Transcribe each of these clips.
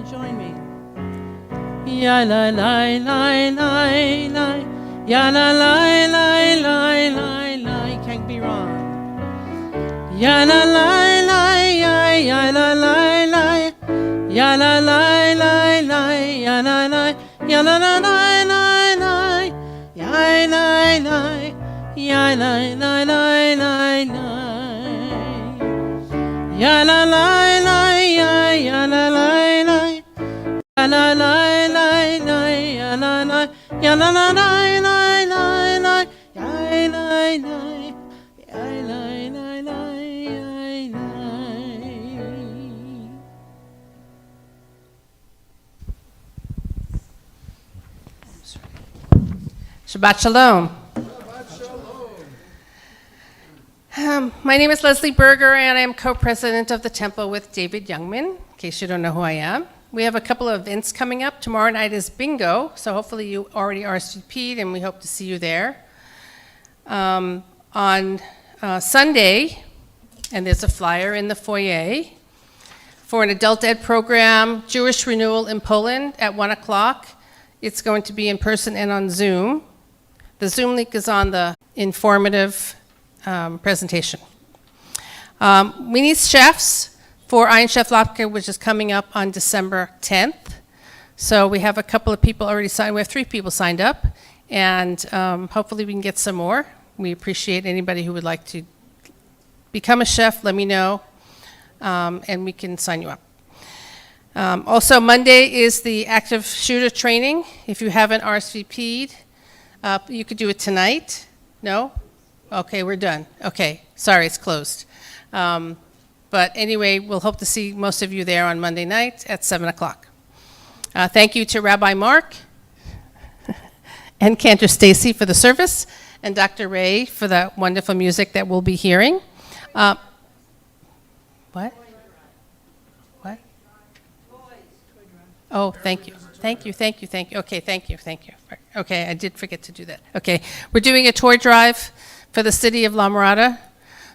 Join me. Ya la la la la la. Ya la la la la la la. Can't be wrong. Ya la la la ya ya la la la. Ya la la la la ya la la. Ya la la la la la. Ya la la. Ya la la la la la. Ya la la la ya ya la la la. Ya la la la la ya la la. Ya la la la la la la. Ya la la. Ya la la la ya la. Shabbat Shalom. My name is Leslie Berger, and I am co-president of the temple with David Youngman, in case you don't know who I am. We have a couple of events coming up. Tomorrow night is bingo, so hopefully you already RSVP'd, and we hope to see you there. On Sunday, and there's a flyer in the foyer, for an adult ed program, Jewish Renewal in Poland at 1 o'clock. It's going to be in person and on Zoom. The Zoom link is on the informative presentation. We need chefs for Ein Chef Lapke, which is coming up on December 10th. So we have a couple of people already signed. We have 3 people signed up, and hopefully we can get some more. We appreciate anybody who would like to become a chef. Let me know, and we can sign you up. Also, Monday is the active shooter training. If you haven't RSVP'd, you could do it tonight. No? Okay, we're done. Okay, sorry, it's closed. But anyway, we'll hope to see most of you there on Monday night at 7 o'clock. Thank you to Rabbi Mark and Cantor Stacey for the service, and Dr. Ray for the wonderful music that we'll be hearing. What? What? Oh, thank you. Thank you. Okay, thank you. Okay, I did forget to do that. Okay, we're doing a toy drive for the city of La Mirada.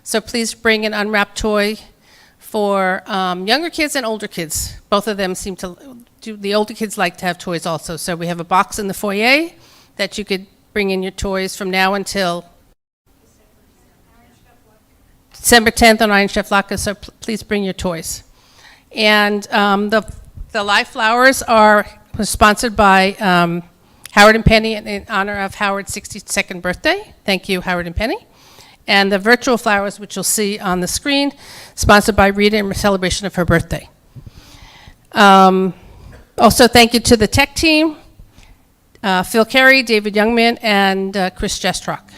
So please bring an unwrapped toy for younger kids and older kids. Both of them seem to do, the older kids like to have toys also. So we have a box in the foyer that you could bring in your toys from now until December 10th on Ein Chef Lapke, so please bring your toys. And the live flowers are sponsored by Howard and Penny in honor of Howard's 62nd birthday. Thank you, Howard and Penny. And the virtual flowers, which you'll see on the screen, sponsored by Rita in celebration of her birthday. Also, thank you to the tech team, Phil Carey, David Youngman, and Chris Jestrock.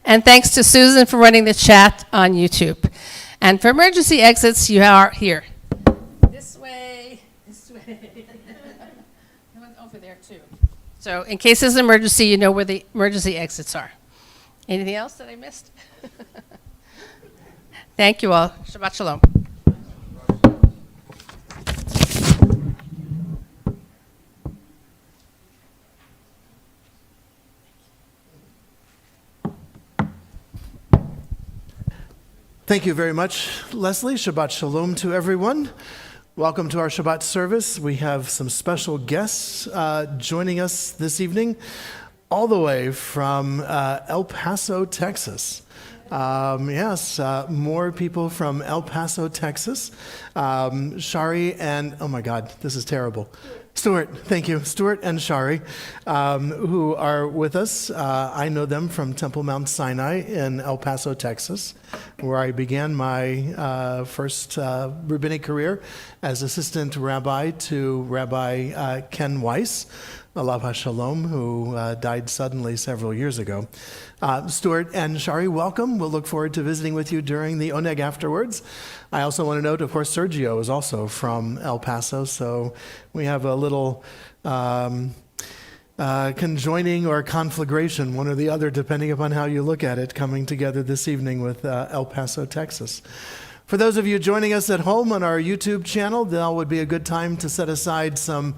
And thanks to Susan for running the chat on YouTube. And for emergency exits, you are here. This way. Over there, too. So in case there's an emergency, you know where the emergency exits are. Anything else that I missed? Thank you all. Shabbat Shalom. Thank you very much, Leslie. Shabbat Shalom to everyone. Welcome to our Shabbat service. We have some special guests joining us this evening, all the way from El Paso, Texas. Yes, more people from El Paso, Texas. Shari and, oh my God, this is terrible. Stuart, thank you. Stuart and Shari, who are with us. I know them from Temple Mount Sinai in El Paso, Texas, where I began my first rabbinic career as assistant rabbi to Rabbi Ken Weiss, Alav HaShalom, who died suddenly several years ago. Stuart and Shari, welcome. We'll look forward to visiting with you during the Oneg afterwards. I also want to note, of course, Sergio is also from El Paso, so we have a little conjoining or conflagration, one or the other, depending upon how you look at it, coming together this evening with El Paso, Texas. For those of you joining us at home on our YouTube channel, now would be a good time to set aside some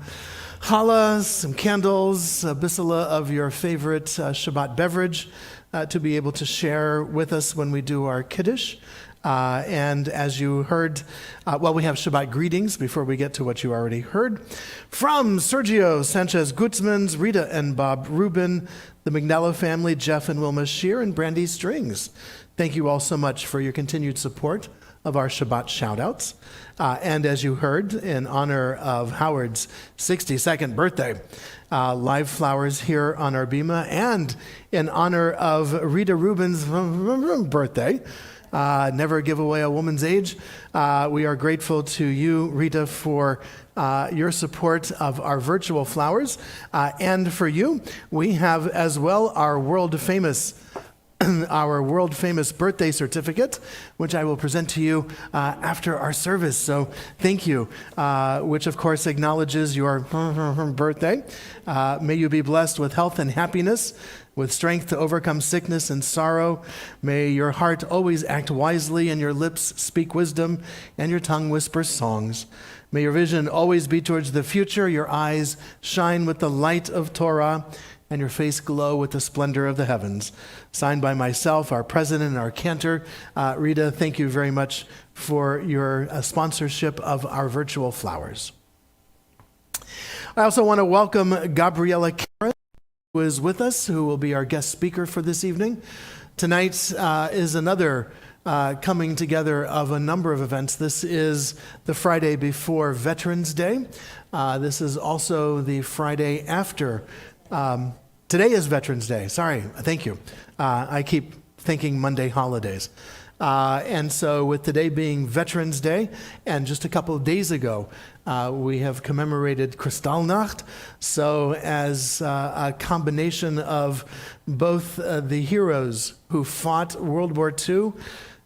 challah, some candles, a bissela of your favorite Shabbat beverage to be able to share with us when we do our Kiddush. And as you heard, we have Shabbat greetings before we get to what you already heard. From Sergio Sanchez Guzman's, Rita and Bob Rubin, the Magnello family, Jeff and Wilma Shear, and Brandy Strings. Thank you all so much for your continued support of our Shabbat shout-outs. And as you heard, in honor of Howard's 62nd birthday, live flowers here on our bima, and in honor of Rita Rubin's birthday, never give away a woman's age. We are grateful to you, Rita, for your support of our virtual flowers. And for you, we have as well our world famous birthday certificate, which I will present to you after our service. So thank you, which of course acknowledges your birthday. May you be blessed with health and happiness, with strength to overcome sickness and sorrow. May your heart always act wisely, and your lips speak wisdom, and your tongue whisper songs. May your vision always be towards the future, your eyes shine with the light of Torah, and your face glow with the splendor of the heavens. Signed by myself, our president, and our cantor. Rita, thank you very much for your sponsorship of our virtual flowers. I also want to welcome Gabriella Karen, who is with us, who will be our guest speaker for this evening. Tonight is another coming together of a number of events. This is the Friday before Veterans Day. This is also the Friday after. Today is Veterans Day. Sorry, thank you. I keep thinking Monday holidays. And so with today being Veterans Day, and just a couple of days ago, we have commemorated Kristallnacht. So as a combination of both the heroes who fought World War II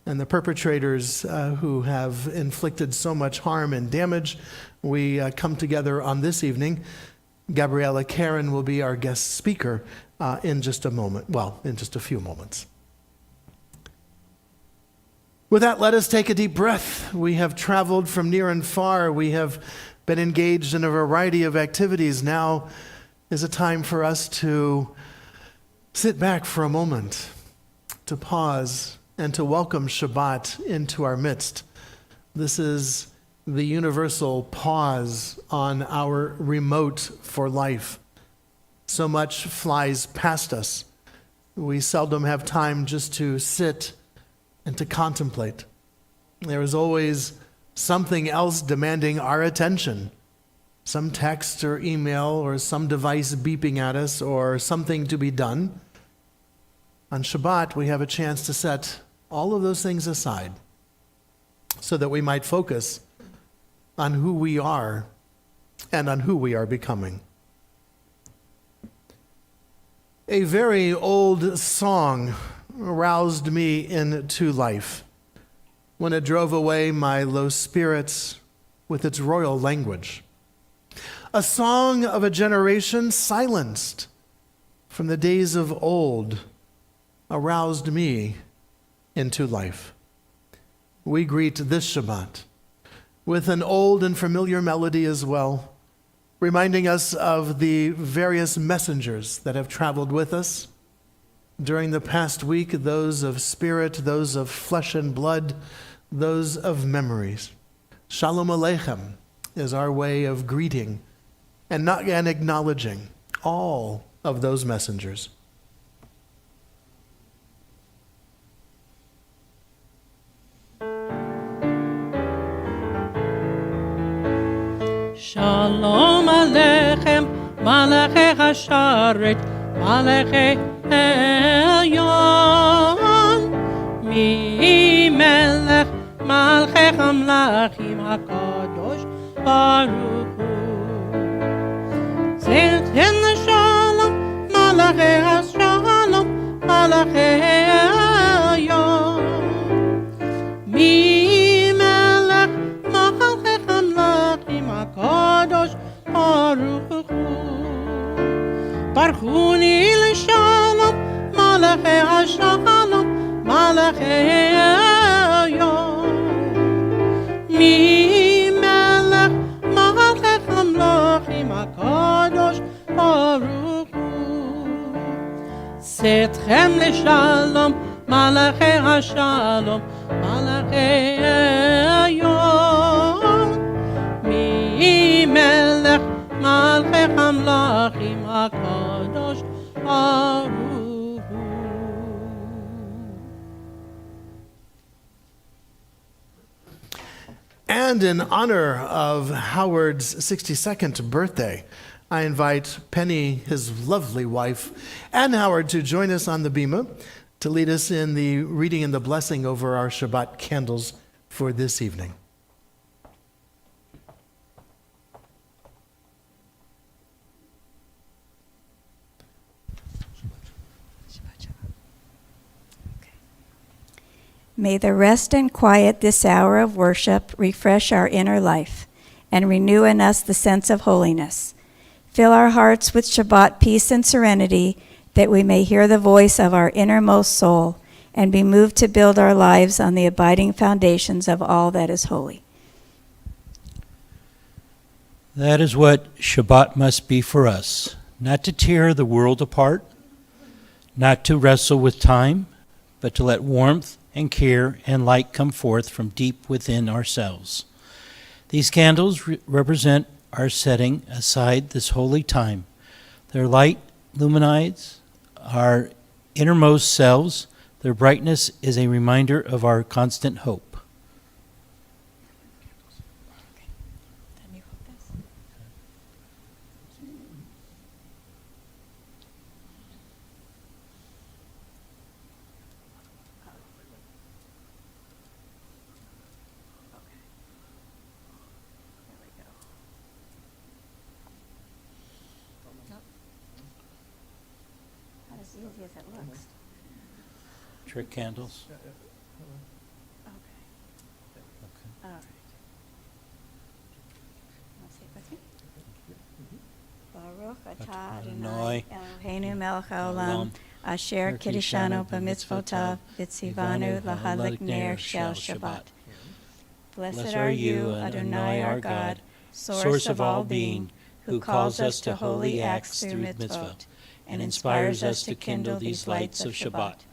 and the perpetrators who have inflicted so much harm and damage, we come together on this evening. Gabriella Karen will be our guest speaker in just a moment. Well, in just a few moments. With that, let us take a deep breath. We have traveled from near and far. We have been engaged in a variety of activities. Now is a time for us to sit back for a moment, to pause, and to welcome Shabbat into our midst. This is the universal pause on our remote for life. So much flies past us. We seldom have time just to sit and to contemplate. There is always something else demanding our attention. Some text or email or some device beeping at us or something to be done. On Shabbat, we have a chance to set all of those things aside so that we might focus on who we are and on who we are becoming. A very old song aroused me into life when it drove away my low spirits with its royal language. A song of a generation silenced from the days of old aroused me into life. We greet this Shabbat with an old and familiar melody as well, reminding us of the various messengers that have traveled with us during the past week, those of spirit, those of flesh and blood, those of memories. Shalom Aleichem is our way of greeting and acknowledging all of those messengers. Shalom Aleichem, Malachei Hasharet, Malachei Elyon. Mi Melech Malchei Hamlachim HaKadosh Baruch Hu. Zechem Shalom, Malachei Hashalom, Malachei Elyon. Mi Melech Malchei Hamlachim HaKadosh Baruch Hu. Baruchuni l'shalom, Malachei Hashalom, Malachei Elyon. Mi Melech Malchei Hamlachim HaKadosh Baruch Hu. Setchem l'shalom, Malachei Hashalom, Malachei Elyon. Mi Melech Malchei Hamlachim HaKadosh Baruch Hu. And in honor of Howard's 62nd birthday, I invite Penny, his lovely wife, and Howard to join us on the bima to lead us in the reading and the blessing over our Shabbat candles for this evening. May the rest and quiet this hour of worship refresh our inner life and renew in us the sense of holiness. Fill our hearts with Shabbat peace and serenity, that we may hear the voice of our innermost soul and be moved to build our lives on the abiding foundations of all that is holy. That is what Shabbat must be for us, not to tear the world apart, not to wrestle with time, but to let warmth and care and light come forth from deep within ourselves. These candles represent our setting aside this holy time. Their light luminize our innermost selves. Their brightness is a reminder of our constant hope. Easy as it looks. Trick candles. Okay. All right. Want to say it with me? Baruch atah Adonai Eloheinu melech haolam asher kiddushanu b'mitzvotav v'tzivanu lahadlik ner shel Shabbat. Blessed are you, Adonai our God, source of all being, who calls us to holy acts through mitzvot, and inspires us to kindle these lights of Shabbat.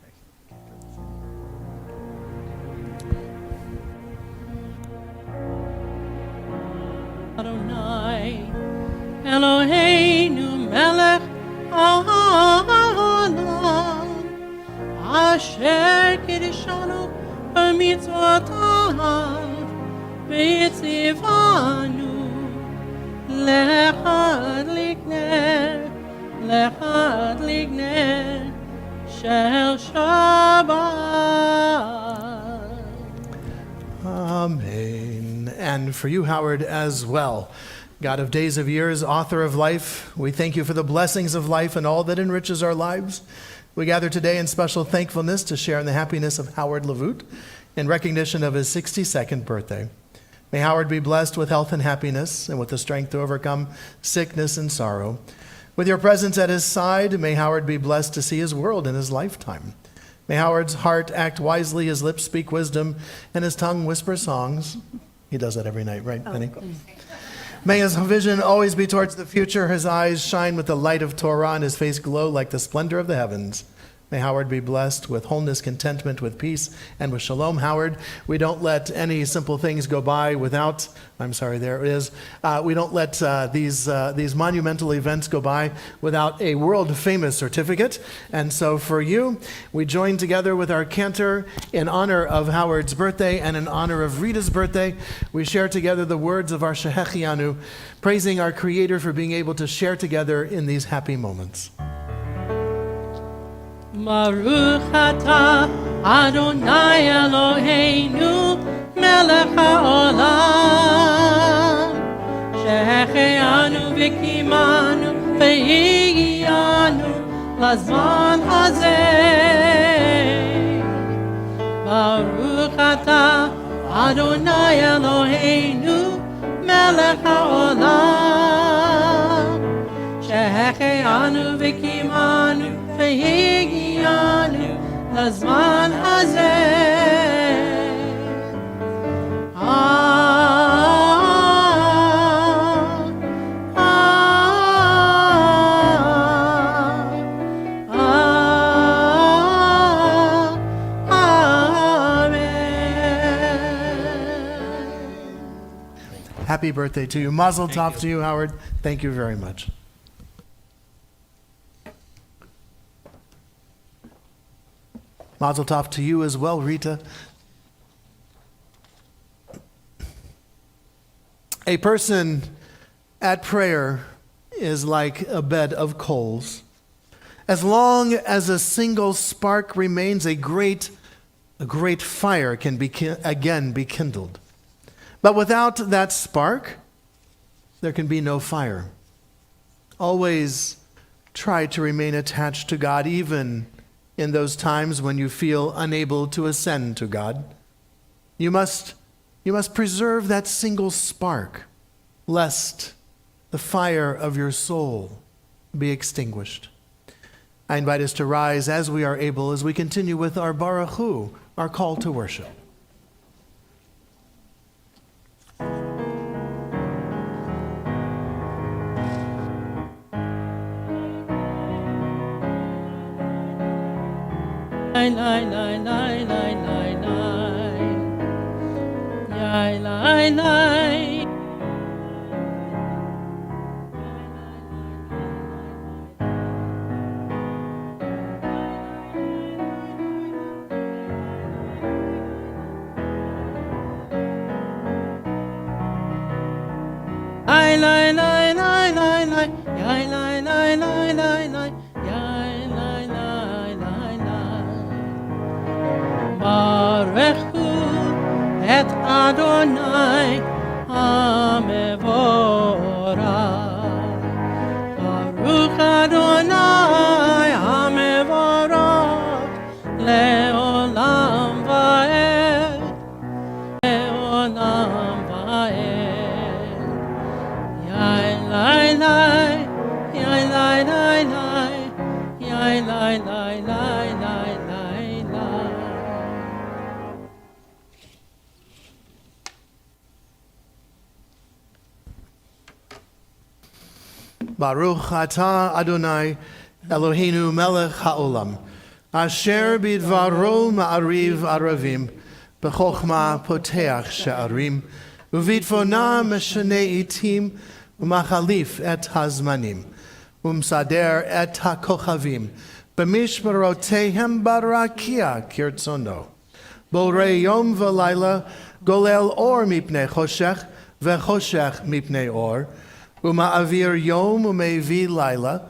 Adonai, Eloheinu melech haolam, asher kiddushanu b'mitzvotav v'tzivanu l'chadlik ner shel Shabbat. Amen. And for you, Howard, as well. God of days of years, author of life, we thank you for the blessings of life and all that enriches our lives. We gather today in special thankfulness to share in the happiness of Howard Levut in recognition of his 62nd birthday. May Howard be blessed with health and happiness and with the strength to overcome sickness and sorrow. With your presence at his side, may Howard be blessed to see his world in his lifetime. May Howard's heart act wisely, his lips speak wisdom, and his tongue whisper songs. He does that every night, right, Penny? May his vision always be towards the future, his eyes shine with the light of Torah, and his face glow like the splendor of the heavens. May Howard be blessed with wholeness, contentment, with peace, and with shalom. Howard, we don't let any simple things go by without, I'm sorry, there it is. We don't let these monumental events go by without a world-famous certificate. And so for you, we join together with our cantor in honor of Howard's birthday and in honor of Rita's birthday. We share together the words of our Shehechianu, praising our Creator for being able to share together in these happy moments. Baruch atah Adonai Eloheinu melech haolam shehecheanu v'kimanu v'higiyanu lazman hazeh. Baruch atah Adonai Eloheinu melech haolam shehecheanu v'kimanu v'higiyanu lazman hazeh. Happy birthday to you. Mazel tov to you, Howard. Thank you very much. Mazel tov to you as well, Rita. A person at prayer is like a bed of coals. As long as a single spark remains, a great fire can again be kindled. But without that spark, there can be no fire. Always try to remain attached to God, even in those times when you feel unable to ascend to God. You must preserve that single spark, lest the fire of your soul be extinguished. I invite us to rise as we are able, as we continue with our Baruch Hu, our call to worship. Lai lai lai lai lai lai lai lai lai. Lai lai lai lai lai lai lai lai lai lai lai lai. Barechu et Adonai HaMevorach. Baruch Adonai HaMevorach le'olam va'ed, le'olam va'ed. Yai lai lai, yai lai lai lai, yai lai lai lai lai lai lai. Baruch atah Adonai Eloheinu melech haolam, asher bidvaro ma'ariv aravim, b'chochma poteach she'arim, uvidfona meshanei itim, umachalif et hazmanim, umsader et hakochavim, b'mishmerotehem barakia kirtzono, borei yom v'layla, golel or mipnei choshech, v'choshech mipnei or, Uma'avir yom u'mevi laila,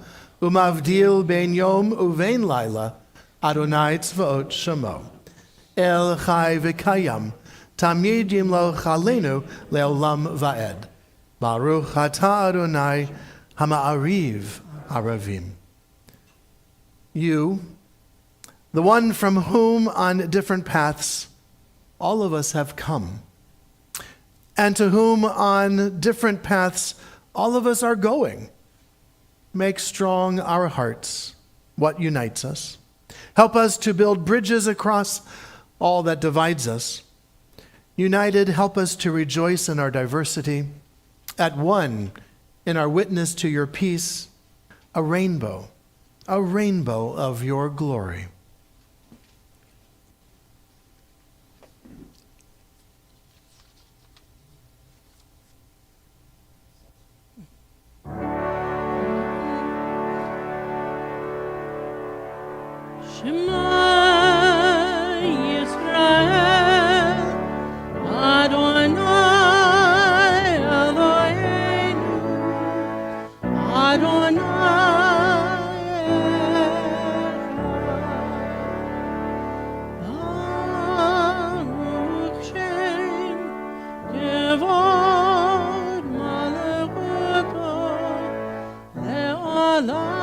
uma'avdil ben yom uvein laila, Adonai tzvaot shemo. El chai v'kayam, tamid yimlo chalenu le'olam va'ed. Baruch atah Adonai hama'ariv aravim. You, the one from whom on different paths all of us have come, and to whom on different paths all of us are going. Make strong our hearts, what unites us. Help us to build bridges across all that divides us. United, help us to rejoice in our diversity. At one, in our witness to your peace, a rainbow a rainbow of your glory. Shema Yisrael, Adonai Eloheinu, Adonai Echad. Baruch Shem Kevod Malachuto Le'olam.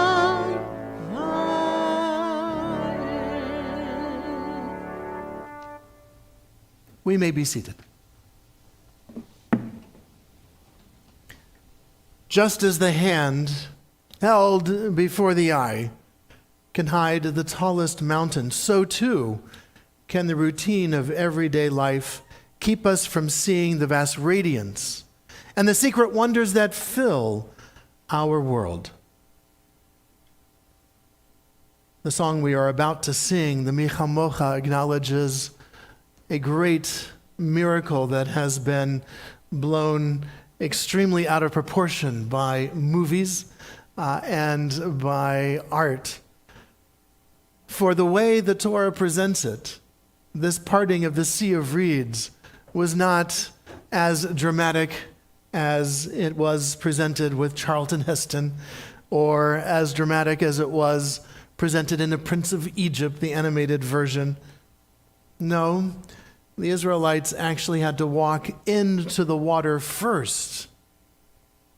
We may be seated. Just as the hand held before the eye can hide the tallest mountain, so too can the routine of everyday life keep us from seeing the vast radiance and the secret wonders that fill our world. The song we are about to sing, the Michamocha, acknowledges a great miracle that has been blown extremely out of proportion by movies and by art. For the way the Torah presents it, this parting of the Sea of Reeds was not as dramatic as it was presented with Charlton Heston, or as dramatic as it was presented in The Prince of Egypt, the animated version. No, the Israelites actually had to walk into the water first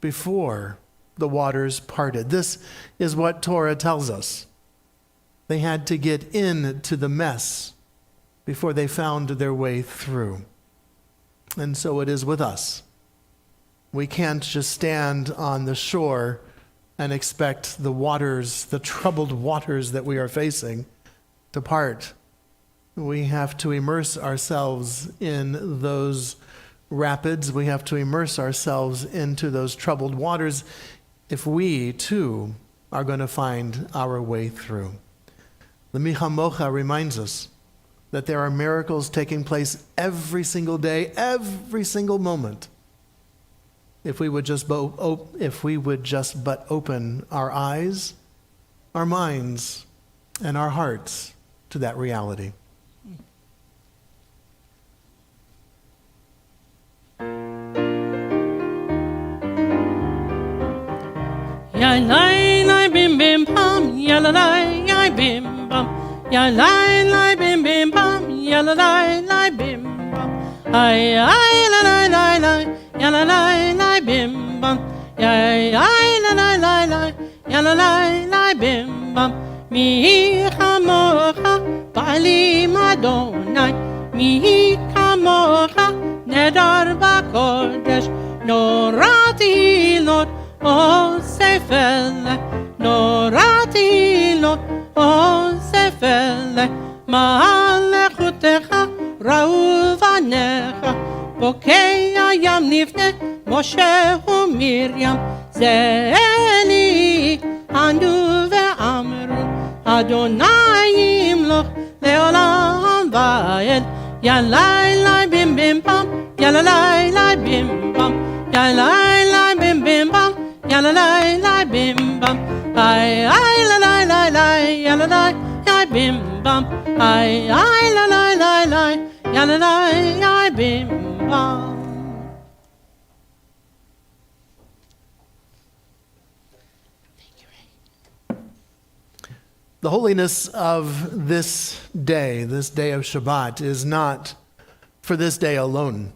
before the waters parted. This is what Torah tells us. They had to get into the mess before they found their way through. And so it is with us. We can't just stand on the shore and expect the waters, the troubled waters that we are facing, to part. We have to immerse ourselves in those rapids. We have to immerse ourselves into those troubled waters if we, too, are going to find our way through. The Michamocha reminds us that there are miracles taking place every single day, every single moment, if we would just but open our eyes, our minds, and our hearts to that reality. Ya lai lai bim bim pam, ya la lai lai bim bam, ya lai lai bim bim pam, ya la lai lai bim bam, ay ay la lai lai lai, ya la lai lai bim bam, ya ay la lai lai lai, ya la lai lai bim bam. Mi chamocha ba'alim Adonai, mi chamocha nedar b'kodesh, norati lot. O sefele, norati lo, o sefele, ma'alechutecha, ra'u vanecha, bokei hayam nifne, Moshe u'Miriam, ze'eli, anu ve'amru, Adonai yimloch, le'olam va'ed, ya lai lai bim bim bam, ya la lai lai bim bam, ya lai lai bim bim bam, ya la lai lai bim bam, ay ay la lai lai lai, ya la lai lai bim bam, ay ay la lai lai lai, ya la lai lai bim bam. The holiness of this day of Shabbat, is not for this day alone.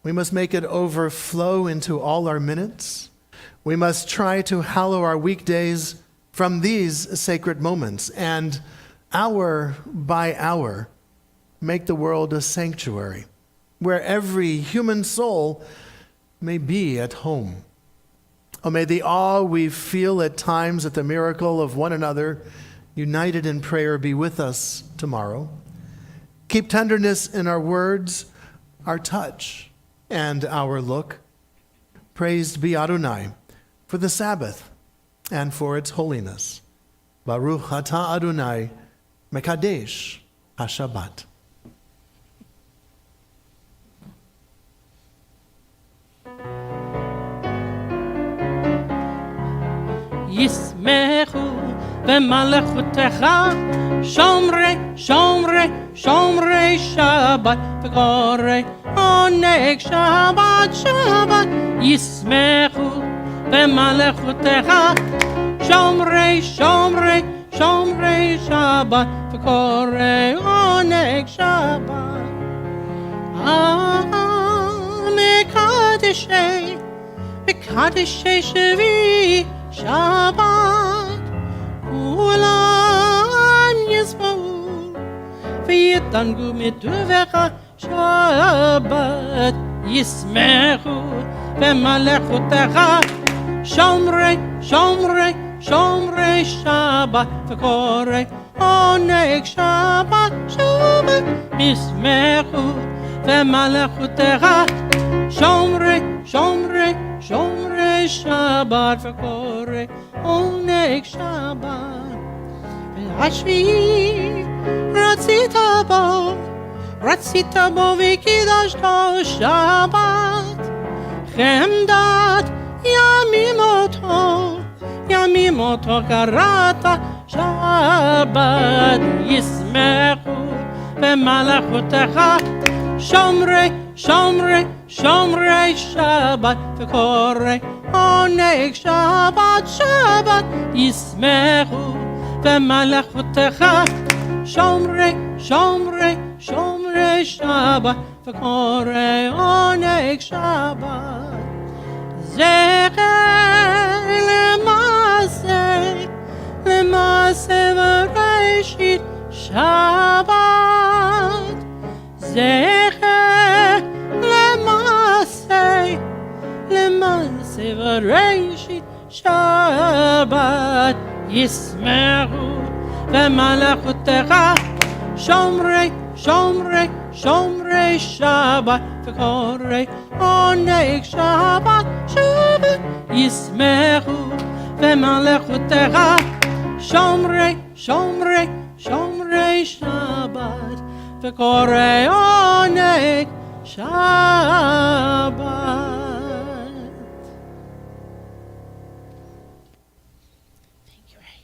We must make it overflow into all our minutes. We must try to hallow our weekdays from these sacred moments, and hour by hour make the world a sanctuary where every human soul may be at home. Oh, may the awe we feel at times at the miracle of one another united in prayer be with us tomorrow. Keep tenderness in our words, our touch, and our look. Praised be Adonai for the Sabbath and for its holiness. Baruch atah Adonai, Mekadesh HaShabbat. ישמחו במלאכותך שומרי שומרי שומרי שבת וקוראי עונג שבת שבת ישמחו במלאכותך שומרי שומרי שומרי שבת וקוראי עונג שבת מקדשי מקדשי שבי Shabbat, Ulam Yisrael, V'yitangu miduvecha Shabbat, Yismechu v'malechutecha, Shomrei, Shomrei, Shomrei Shabbat, V'korei Oneg Shabbat, Shabbat, Yismechu v'malechutecha, Shomrei, Shomrei, Shomrei Shabbat v'korei Oneg Shabbat V'hashvi Ratzita bo v'kidashto Shabbat Chemdat Yamimoto karata Shabbat Yismechu v'malachutecha Shomrei, Shomrei, Shomrei Shabbat v'korei Oneg Shabbat, Shabbat Yismechu v'malachutecha Shomrei, Shomrei, Shomrei Shabbat v'korei Oneg Shabbat Zecher L'maseh v'reishit Shabbat Zecher L'maseh v'reishit Shabbat Yismechu v'malachutecha Shomrei, Shomrei, Shomrei Shabbat v'korei Oneg Shabbat, Shabbat Yismechu v'malachutecha Shomrei, Shomrei, Shomrei Shabbat v'korei Oneg Shabbat. Thank you, Ray.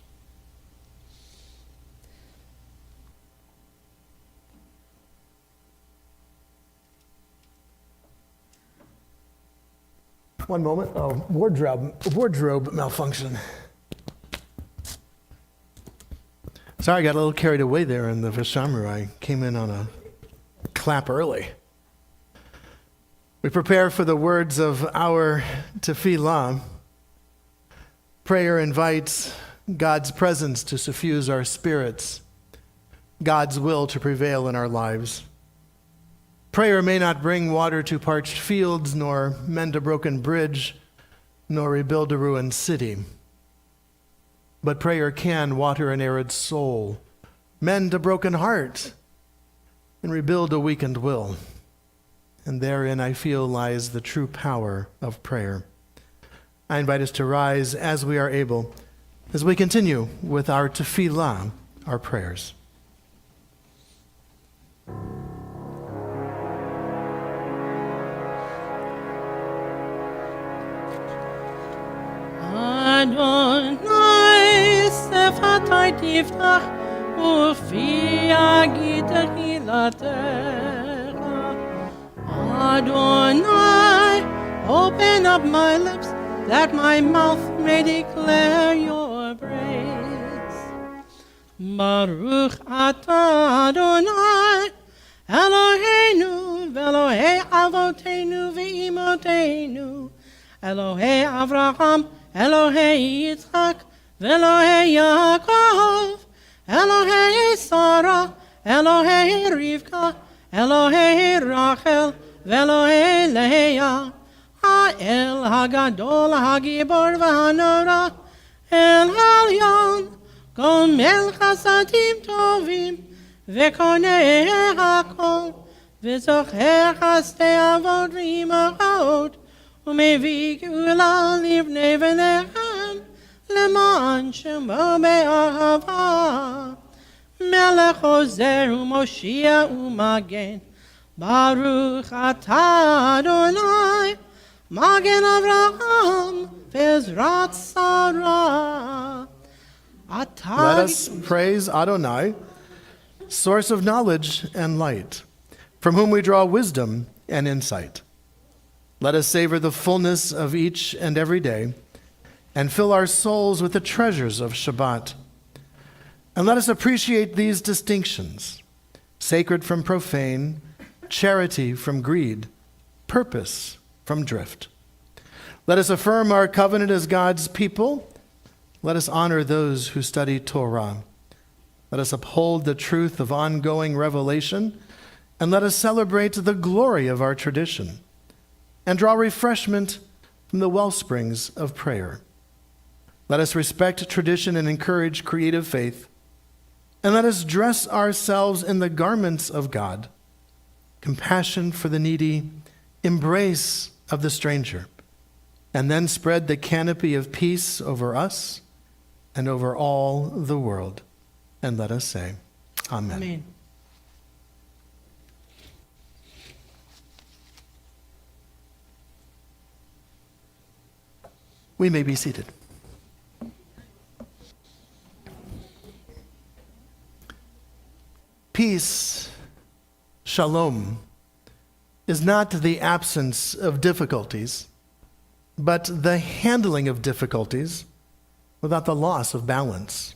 One moment. Oh, wardrobe malfunction. Sorry, I got a little carried away there in the Vishamru. I came in on a clap early. We prepare for the words of our tefillah. Prayer invites God's presence to suffuse our spirits, God's will to prevail in our lives. Prayer may not bring water to parched fields, nor mend a broken bridge, nor rebuild a ruined city. But prayer can water an arid soul, mend a broken heart, and rebuild a weakened will. And therein, I feel, lies the true power of prayer. I invite us to rise as we are able, as we continue with our tefillah, our prayers. Adonai sefatai tiftach ufi yagid techilatecha. Adonai, open up my lips that my mouth may declare your praise. Baruch atah Adonai Eloheinu v'Elohei avoteinu v'imotenu Elohei Avraham Elohei Yitzchak v'Elohei Yaakov Elohei Sarah Elohei Rivka Elohei Rachel v'Elohei Leah Ha'el Hagadol Hagibor v'Hanora El Elyon Gomel Chasadim Tovim v'Konei Hakol v'Zocher Chasdei Avot v'Imachot ומביא גאולה לבני בניהם למען שמו באהבה, מלך עוזר ומושיע ומגן. ברוך אתה אדוני, מגן אברהם ועזרת שרה. Let us praise Adonai, source of knowledge and light, from whom we draw wisdom and insight. Let us savor the fullness of each and every day, and fill our souls with the treasures of Shabbat. And let us appreciate these distinctions: sacred from profane, charity from greed, purpose from drift. Let us affirm our covenant as God's people. Let us honor those who study Torah. Let us uphold the truth of ongoing revelation, and let us celebrate the glory of our tradition, and draw refreshment from the wellsprings of prayer. Let us respect tradition and encourage creative faith, and let us dress ourselves in the garments of God: compassion for the needy, embrace of the stranger, and then spread the canopy of peace over us and over all the world. And let us say, Amen. Amen. We may be seated. Peace, shalom, is not the absence of difficulties, but the handling of difficulties without the loss of balance.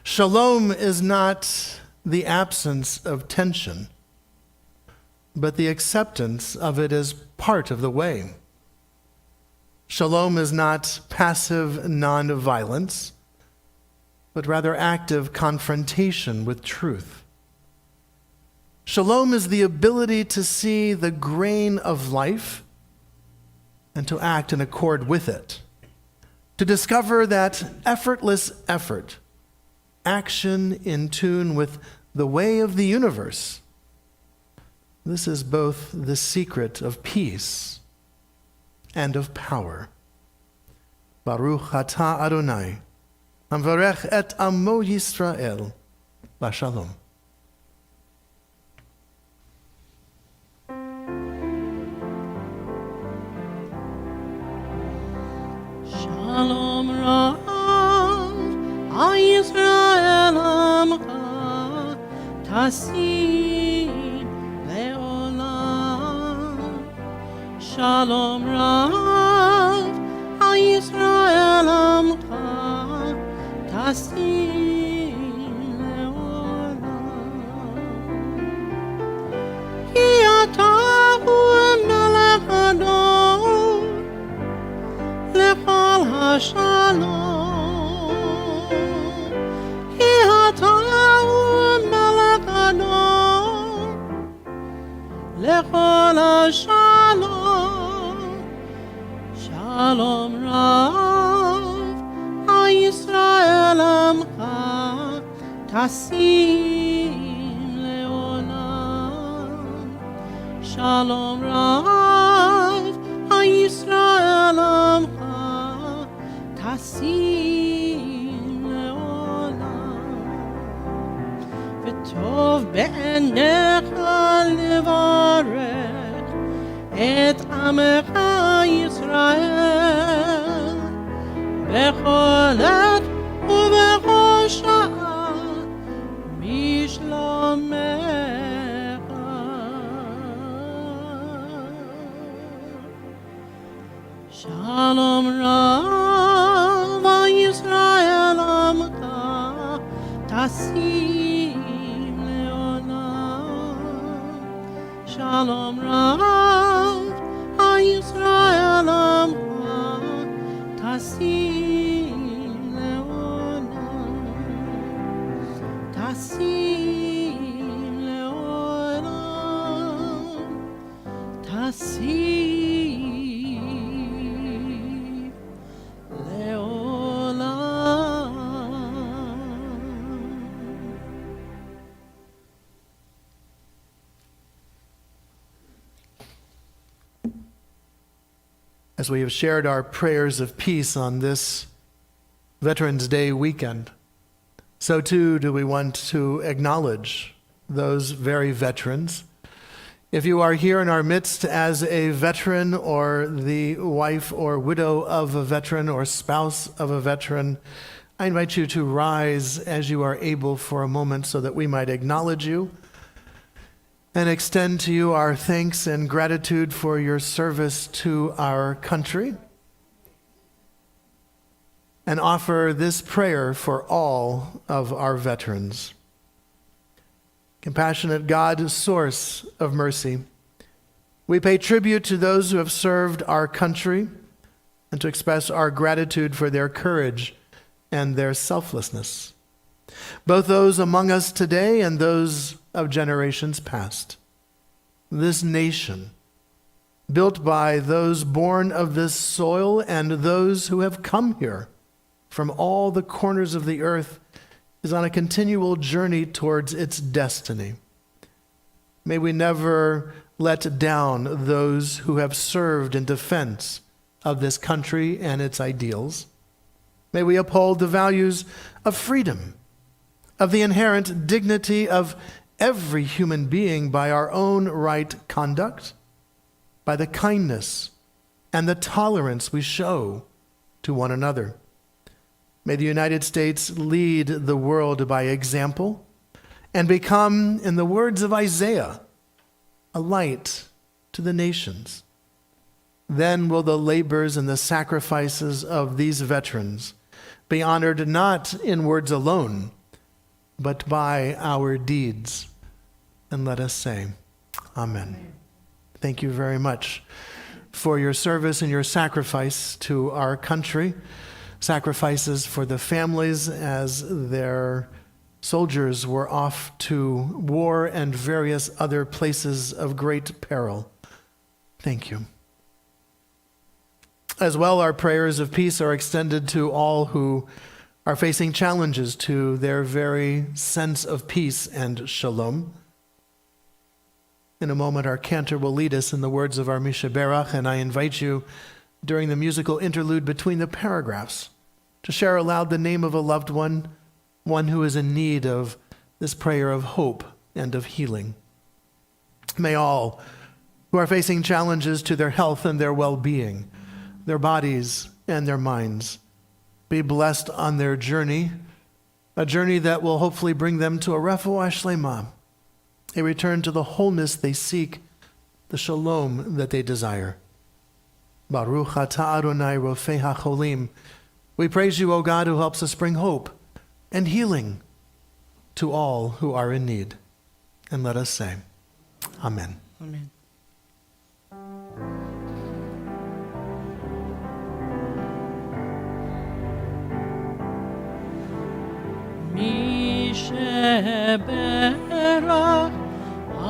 Shalom is not the absence of tension, but the acceptance of it as part of the way. Shalom is not passive non-violence, but rather active confrontation with truth. Shalom is the ability to see the grain of life and to act in accord with it, to discover that effortless effort, action in tune with the way of the universe. This is both the secret of peace and of power. Baruch atah Adonai, hamvarech et amo Yisrael, Shalom. Shalom Rav, Yisrael Amcha, Tasim Leolam. Shalom Rav, Yisrael Amcha, Tasim Leolam. Ki ata hu melech Adon, lechol hashalom. Ki ata hu melech Adon, lechol hashalom. Shalom Rav, Yisrael Amcha, Tasim Leolam. Shalom Rav, Yisrael Amcha, Tasim Leolam. V'tov be'enecha levarech et amecha Yisrael bechol עת ובכל שעה משלומך. Shalom Rav, Yisrael Amcha, Tasim Leolam. Shalom Rav, Yisrael Amcha, Tasim Leolam. Tasim Leolam. Tasim Leolam. As we have shared our prayers of peace on this Veterans Day weekend, so too do we want to acknowledge those very veterans. If you are here in our midst as a veteran or the wife or widow of a veteran or spouse of a veteran, I invite you to rise as you are able for a moment so that we might acknowledge you and extend to you our thanks and gratitude for your service to our country, and offer this prayer for all of our veterans. Compassionate God, source of mercy, we pay tribute to those who have served our country and to express our gratitude for their courage and their selflessness, both those among us today and those of generations past. This nation, built by those born of this soil and those who have come here from all the corners of the earth, is on a continual journey towards its destiny. May we never let down those who have served in defense of this country and its ideals. May we uphold the values of freedom, of the inherent dignity of every human being by our own right conduct, by the kindness and the tolerance we show to one another. May the United States lead the world by example and become, in the words of Isaiah, a light to the nations. Then will the labors and the sacrifices of these veterans be honored not in words alone, but by our deeds. And let us say, Amen. Thank you very much for your service and your sacrifice to our country, sacrifices for the families as their soldiers were off to war and various other places of great peril. Thank you. As well, our prayers of peace are extended to all who are facing challenges to their very sense of peace and shalom. In a moment, our cantor will lead us in the words of our Mishaberach, and I invite you, during the musical interlude between the paragraphs, to share aloud the name of a loved one, one who is in need of this prayer of hope and of healing. May all who are facing challenges to their health and their well-being, their bodies and their minds, be blessed on their journey, a journey that will hopefully bring them to a refuah shlema, a return to the wholeness they seek, the shalom that they desire. Baruch atah Adonai rofei hacholim. We praise you, O God, who helps us bring hope and healing to all who are in need. And let us say, Amen. Amen. Misheberach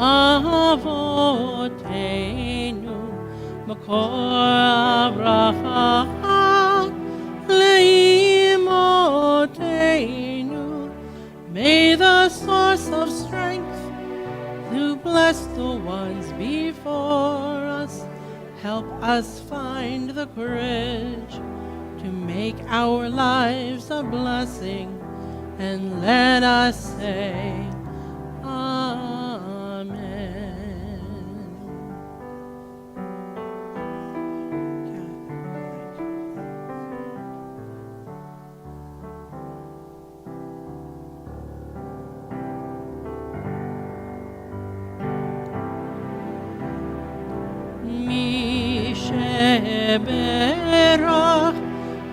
Avotenu Makor Abraha Leimotenu. May the source of strength who bless the ones before us help us find the courage to make our lives a blessing, and let us say, Amen. Misheberach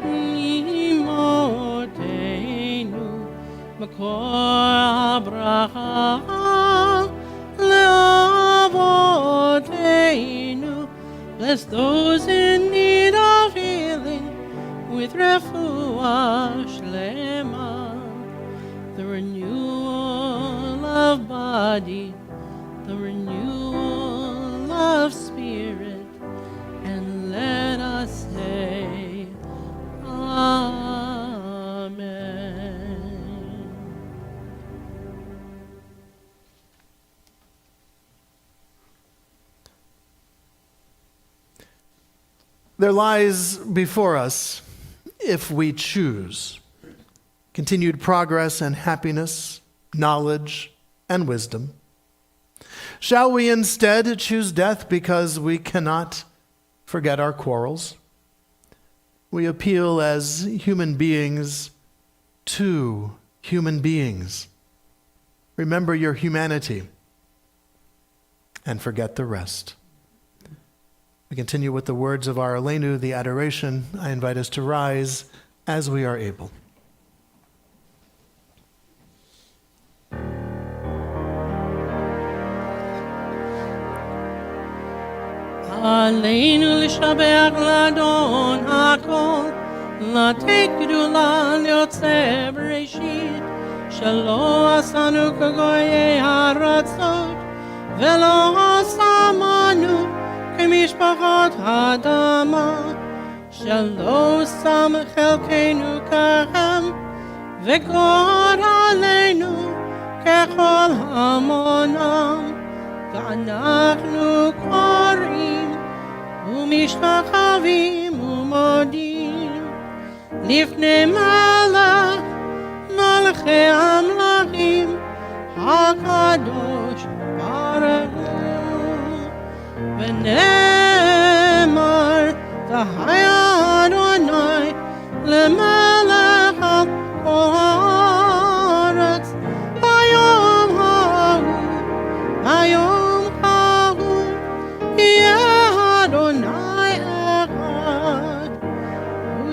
Imotenu Makor Abraha Leavotenu. Bless those in need of healing with refuah shlema, the renewal of body, the renewal of spirit, and let us say, Amen. There lies before us, if we choose, continued progress and happiness, knowledge and wisdom. Shall we instead choose death because we cannot forget our quarrels? We appeal as human beings to human beings. Remember your humanity and forget the rest. We continue with the words of our Aleinu, the adoration. I invite us to rise as we are able. עלינו לשבח לאדון הכל, לתת גדולה ליוצא בראשית, שלא עשנו כגויי הארצות, ולא שמנו כמשפחות האדמה, שלא שם חלקנו כהם, וגור עלינו ככל המונם, ואנחנו קוראים ומשתחווים ומודים לפני מלך מלכי המלכים הקדוש ברוך הוא, ונאמר והיה אדוני למלך על כל הארץ ביום ההוא, ביום ההוא יהיה אדוני אחד,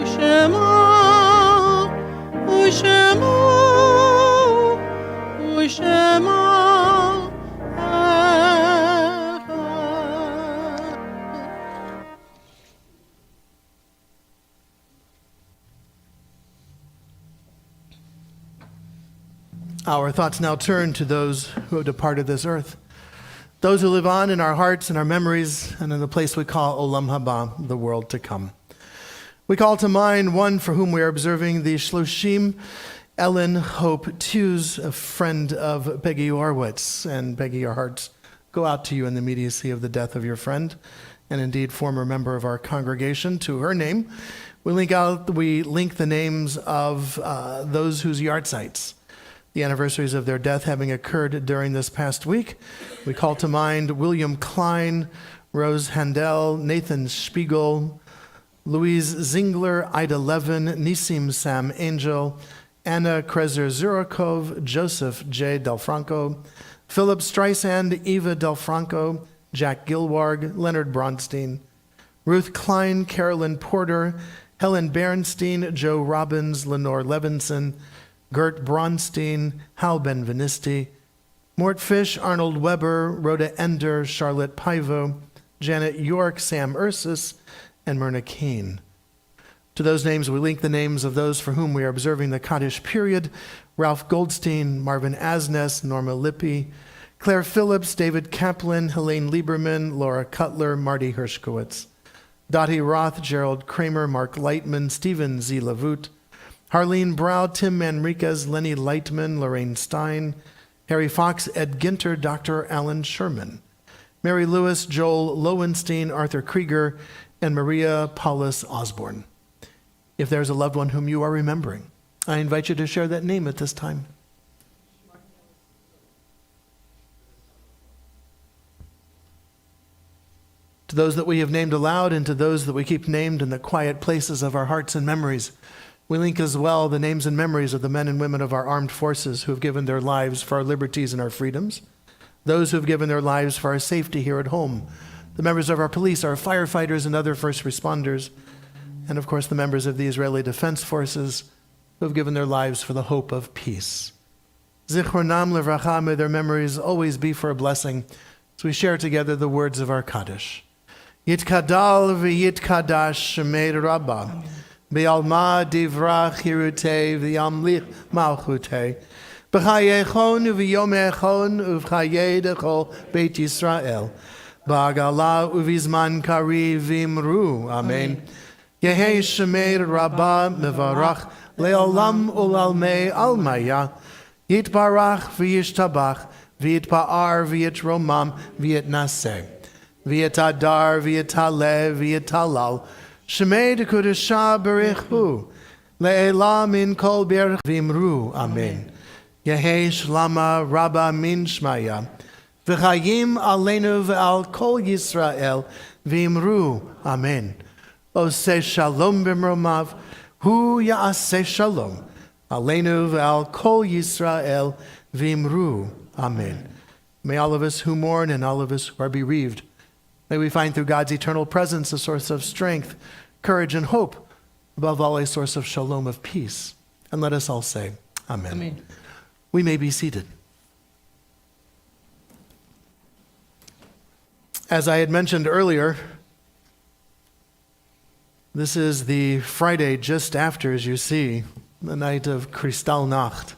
ושמו אחד. Our thoughts now turn to those who have departed this earth, those who live on in our hearts and our memories and in the place we call Olam Haba, the world to come. We call to mind one for whom we are observing the Shloshim, Ellen Hope Tews, a friend of Peggy Orwitz. And Peggy, our hearts go out to you in the immediacy of the death of your friend, and indeed former member of our congregation. To her name, we link the names of those whose yahrzeits, the anniversaries of their death having occurred during this past week. We call to mind William Klein, Rose Handel, Nathan Spiegel, Louise Zingler, Ida Levin, Nissim Sam Angel, Anna Krezer-Zurikov, Joseph J. Delfranco, Philip Streisand, Eva Delfranco, Jack Gilwarg, Leonard Bronstein, Ruth Klein, Carolyn Porter, Helen Bernstein, Joe Robbins, Lenore Levinson, Gert Bronstein, Hal Benvenisti, Mort Fish, Arnold Weber, Rhoda Ender, Charlotte Paivo, Janet York, Sam Ursus, and Myrna Kane. To those names, we link the names of those for whom we are observing the Kaddish period: Ralph Goldstein, Marvin Asness, Norma Lippi, Claire Phillips, David Kaplan, Helene Lieberman, Laura Cutler, Marty Hershkowitz, Dottie Roth, Gerald Kramer, Mark Lightman, Stephen Z. Lavute, Harlene Brow, Tim Manriquez, Lenny Lightman, Lorraine Stein, Harry Fox, Ed Ginter, Dr. Alan Sherman, Mary Lewis, Joel Lowenstein, Arthur Krieger, and Maria Paulus Osborne. If there's a loved one whom you are remembering, I invite you to share that name at this time. To those that we have named aloud and to those that we keep named in the quiet places of our hearts and memories, we link as well the names and memories of the men and women of our armed forces who have given their lives for our liberties and our freedoms, those who have given their lives for our safety here at home, the members of our police, our firefighters, and other first responders, and of course the members of the Israeli Defense Forces who have given their lives for the hope of peace. Zichronam levracha, may their memories always be for a blessing, as we share together the words of our Kaddish. Yitkadal v'yitkadash shemei Rabbah, Be'alma divrach hirutei v'yamlich malchutei, b'chayechon u'v'yomechon u'v'chayei dechol Beit Yisrael, ba'agala u'v'zman kari v'imru. Amen. Yehei shemei Rabbah mevarach le'olam u'lalmei almaya, yitbarach v'yishtabach, v'yitpa'ar v'yitromam v'yitnaseh, v'yitadar v'yitale v'yitalal, Shemei de Kudusha Berich Hu, Le'ela min kol ber v'imru. Amen. Yehi shlama rabba min shmaya. V'chayim aleinu v'al kol Yisrael v'imru. Amen. Oseh shalom b'mromav. Hu ya'aseh shalom. Aleinu v'al kol Yisrael v'imru. Amen. May all of us who mourn and all of us who are bereaved, may we find through God's eternal presence a source of strength, courage, and hope, above all a source of shalom, of peace. And let us all say, Amen. Amen. We may be seated. As I had mentioned earlier, this is the Friday just after, as you see, the night of Kristallnacht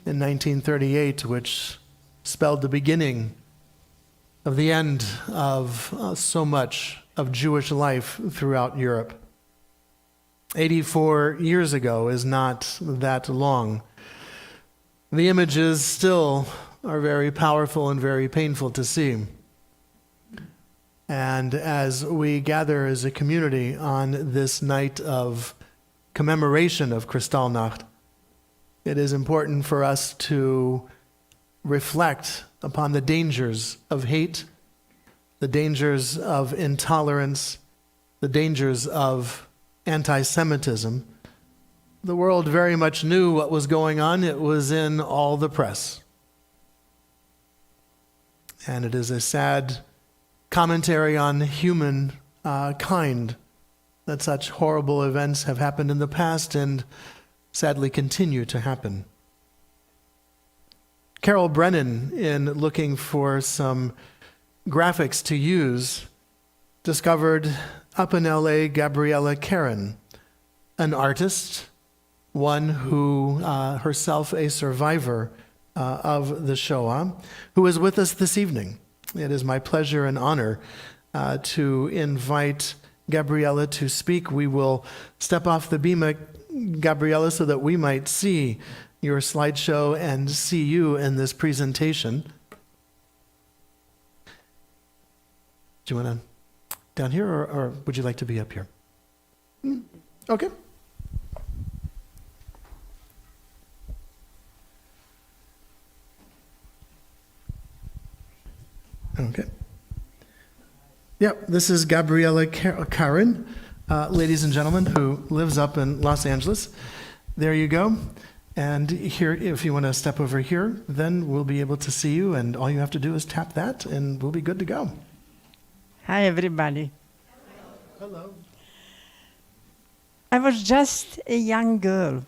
in 1938, which spelled the beginning of the end of so much of Jewish life throughout Europe. 84 years ago is not that long. The images still are very powerful and very painful to see. And as we gather as a community on this night of commemoration of Kristallnacht, it is important for us to reflect upon the dangers of hate, the dangers of intolerance, the dangers of anti-Semitism. The world very much knew what was going on. It was in all the press. And it is a sad commentary on human kind that such horrible events have happened in the past and sadly continue to happen. Carol Brennan, in looking for some graphics to use, discovered up in LA Gabriella Karen, an artist, one who herself a survivor of the Shoah, who is with us this evening. It is my pleasure and honor to invite Gabriella to speak. We will step off the beam, Gabriella, so that we might see your slideshow and see you in this presentation. Do you want to down here, or would you like to be up here? Okay. Okay. Yep, this is Gabriella Karen, ladies and gentlemen, who lives up in Los Angeles. There you go. And here, if you want to step over here, then we'll be able to see you, and all you have to do is tap that, and we'll be good to go. Hi, everybody. Hello. I was just a young girl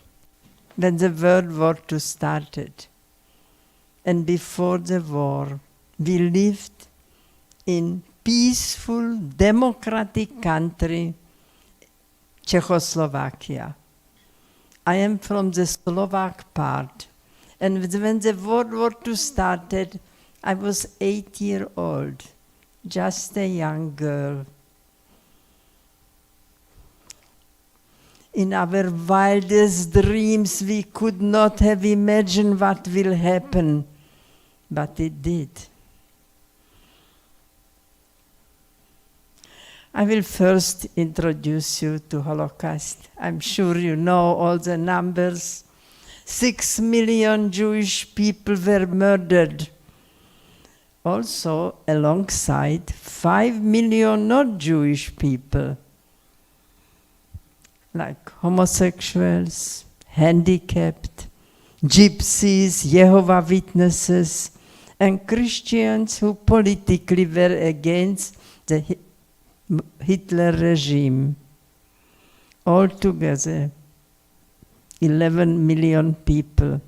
when the World War II started. And before the war, we lived in peaceful, democratic country, Czechoslovakia. I am from the Slovak part. And when the World War II started, I was 8 years old, just a young girl. In our wildest dreams, we could not have imagined what will happen, but it did. I will first introduce you to Holocaust. I'm sure you know all the numbers. 6 million Jewish people were murdered. Also, alongside 5 million not Jewish people, like homosexuals, handicapped, gypsies, Jehovah's Witnesses, and Christians who politically were against the Hitler regime. Altogether, 11 million people.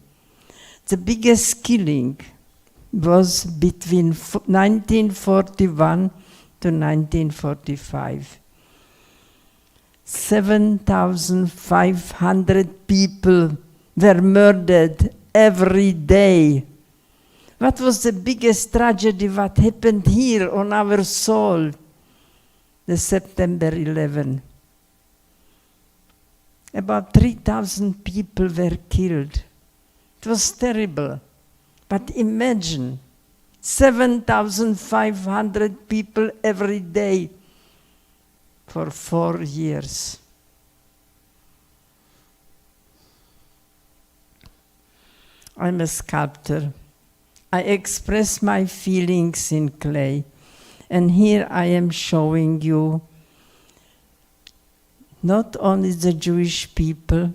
The biggest killing was between 1941 to 1945. 7,500 people were murdered every day. What was the biggest tragedy what happened here on our soul? The September 11. About 3,000 people were killed. It was terrible. But imagine, 7,500 people every day for 4 years. I'm a sculptor. I express my feelings in clay. And here I am showing you not only the Jewish people,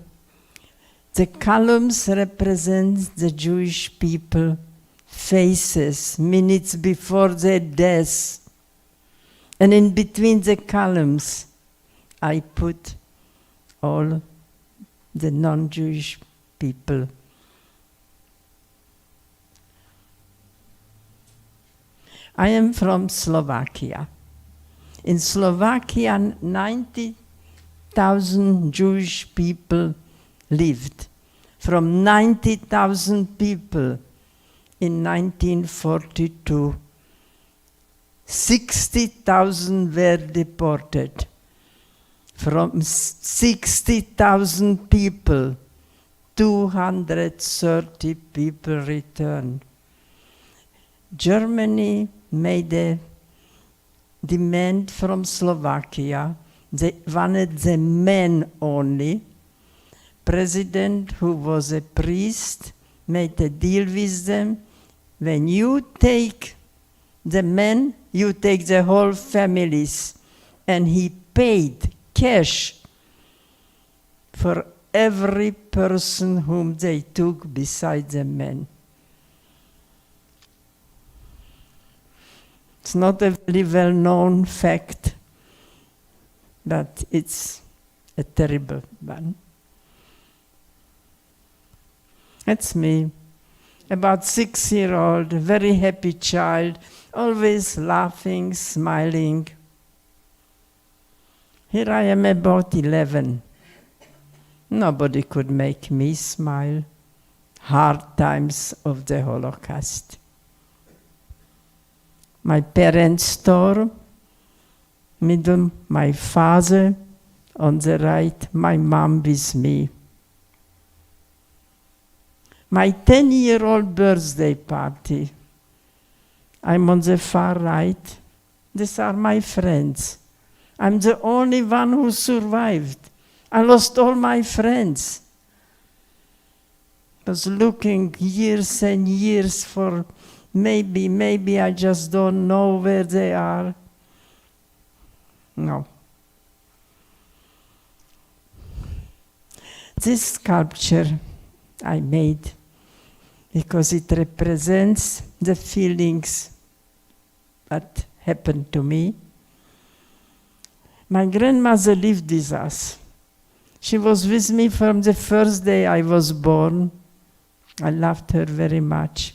the columns represent the Jewish people faces minutes before their death. And in between the columns, I put all the non-Jewish people. I am from Slovakia. In Slovakia, 90,000 Jewish people lived. From 90,000 people in 1942, 60,000 were deported. From 60,000 people, 230 people returned. Germany made a demand from Slovakia. They wanted the men only. President, who was a priest, made a deal with them. When you take the men, you take the whole families. And he paid cash for every person whom they took beside the men. It's not a very well-known fact, but it's a terrible one. That's me, about 6-year-old, very happy child, always laughing, smiling. Here I am about 11. Nobody could make me smile. Hard times of the Holocaust. My parents' store, middle, my father, on the right, my mom with me. My 10-year-old birthday party. I'm on the far right. These are my friends. I'm the only one who survived. I lost all my friends. I was looking years and years for maybe I just don't know where they are. No. This sculpture I made because it represents the feelings that happened to me. My grandmother lived with us. She was with me from the first day I was born. I loved her very much.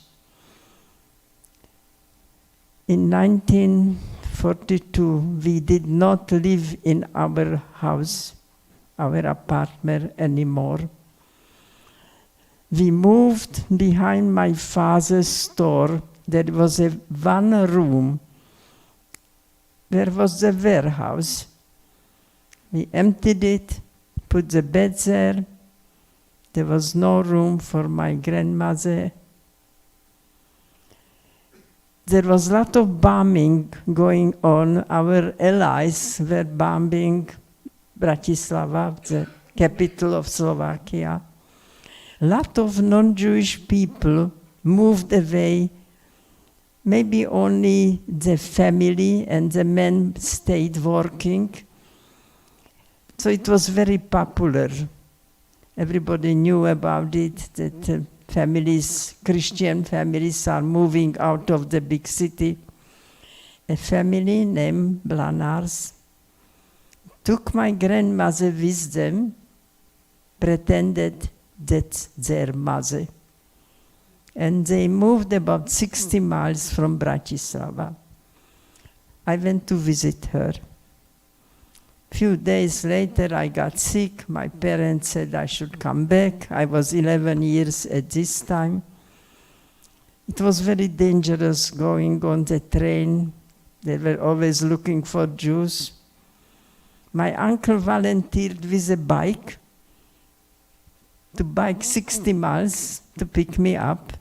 In 1942, we did not live in our house, our apartment anymore. We moved behind my father's store. There was a one room. There was the warehouse. We emptied it, put the bed there. There was no room for my grandmother. There was a lot of bombing going on. Our allies were bombing Bratislava, the capital of Slovakia. A lot of non-Jewish people moved away. Maybe only the family and the men stayed working. So it was very popular. Everybody knew about it, that families, Christian families are moving out of the big city. A family named Blanars took my grandmother with them, pretended that's their mother. And they moved about 60 miles from Bratislava. I went to visit her. Few days later, I got sick. My parents said I should come back. I was 11 years at this time. It was very dangerous going on the train. They were always looking for Jews. My uncle volunteered with a bike to bike 60 miles to pick me up.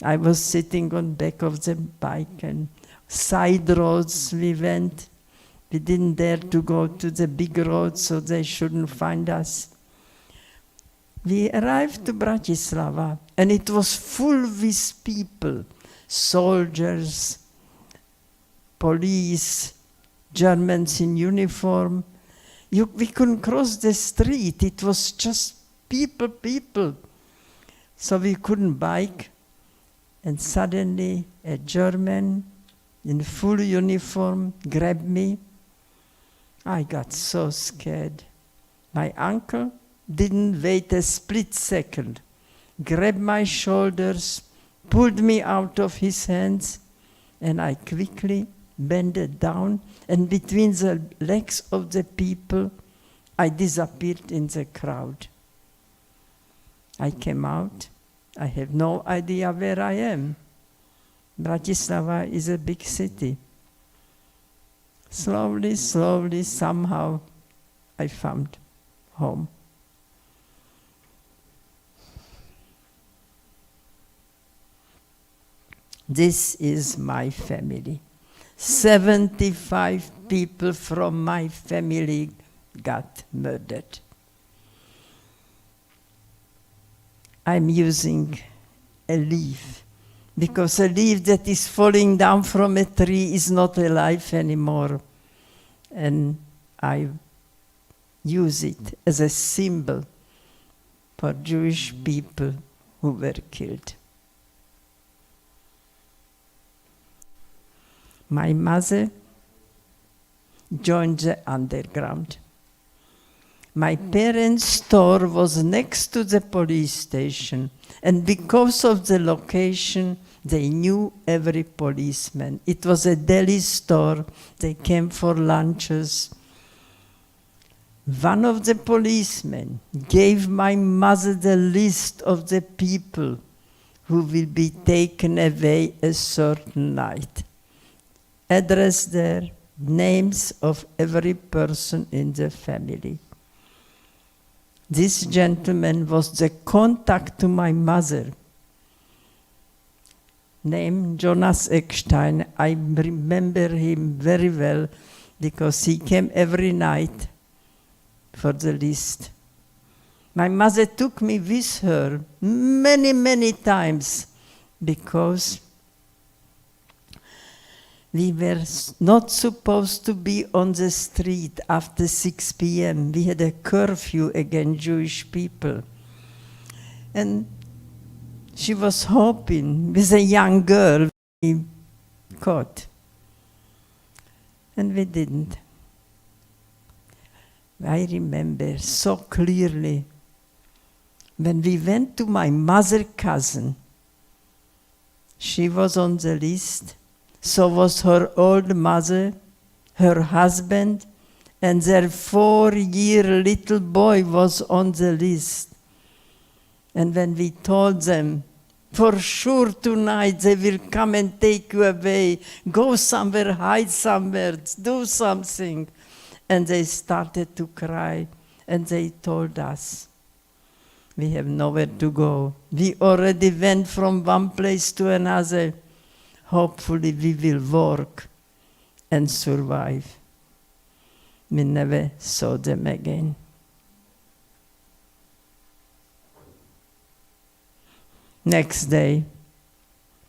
I was sitting on back of the bike, and side roads we went. We didn't dare to go to the big road, so they shouldn't find us. We arrived to Bratislava, and it was full with people, soldiers, police, Germans in uniform. We couldn't cross the street. It was just people. So we couldn't bike. And suddenly a German in full uniform grabbed me. I got so scared. My uncle didn't wait a split second, grabbed my shoulders, pulled me out of his hands, and I quickly bended down, and between the legs of the people, I disappeared in the crowd. I came out. I have no idea where I am. Bratislava is a big city. Slowly, somehow, I found home. This is my family. 75 people from my family got murdered. I'm using a leaf, because a leaf that is falling down from a tree is not alive anymore. And I use it as a symbol for Jewish people who were killed. My mother joined the underground. My parents' store was next to the police station, and because of the location, they knew every policeman. It was a deli store. They came for lunches. One of the policemen gave my mother the list of the people who will be taken away a certain night. Address there, names of every person in the family. This gentleman was the contact to my mother. Name Jonas Eckstein. I remember him very well because he came every night for the list. My mother took me with her many times because we were not supposed to be on the street after 6 p.m. We had a curfew against Jewish people. And she was hoping with a young girl we caught. And we didn't. I remember so clearly when we went to my mother's cousin. She was on the list. So was her old mother, her husband, and their 4-year little boy was on the list. And when we told them, for sure tonight they will come and take you away, go somewhere, hide somewhere, do something. And they started to cry, and they told us, we have nowhere to go. We already went from one place to another. Hopefully we will work and survive. We never saw them again. Next day,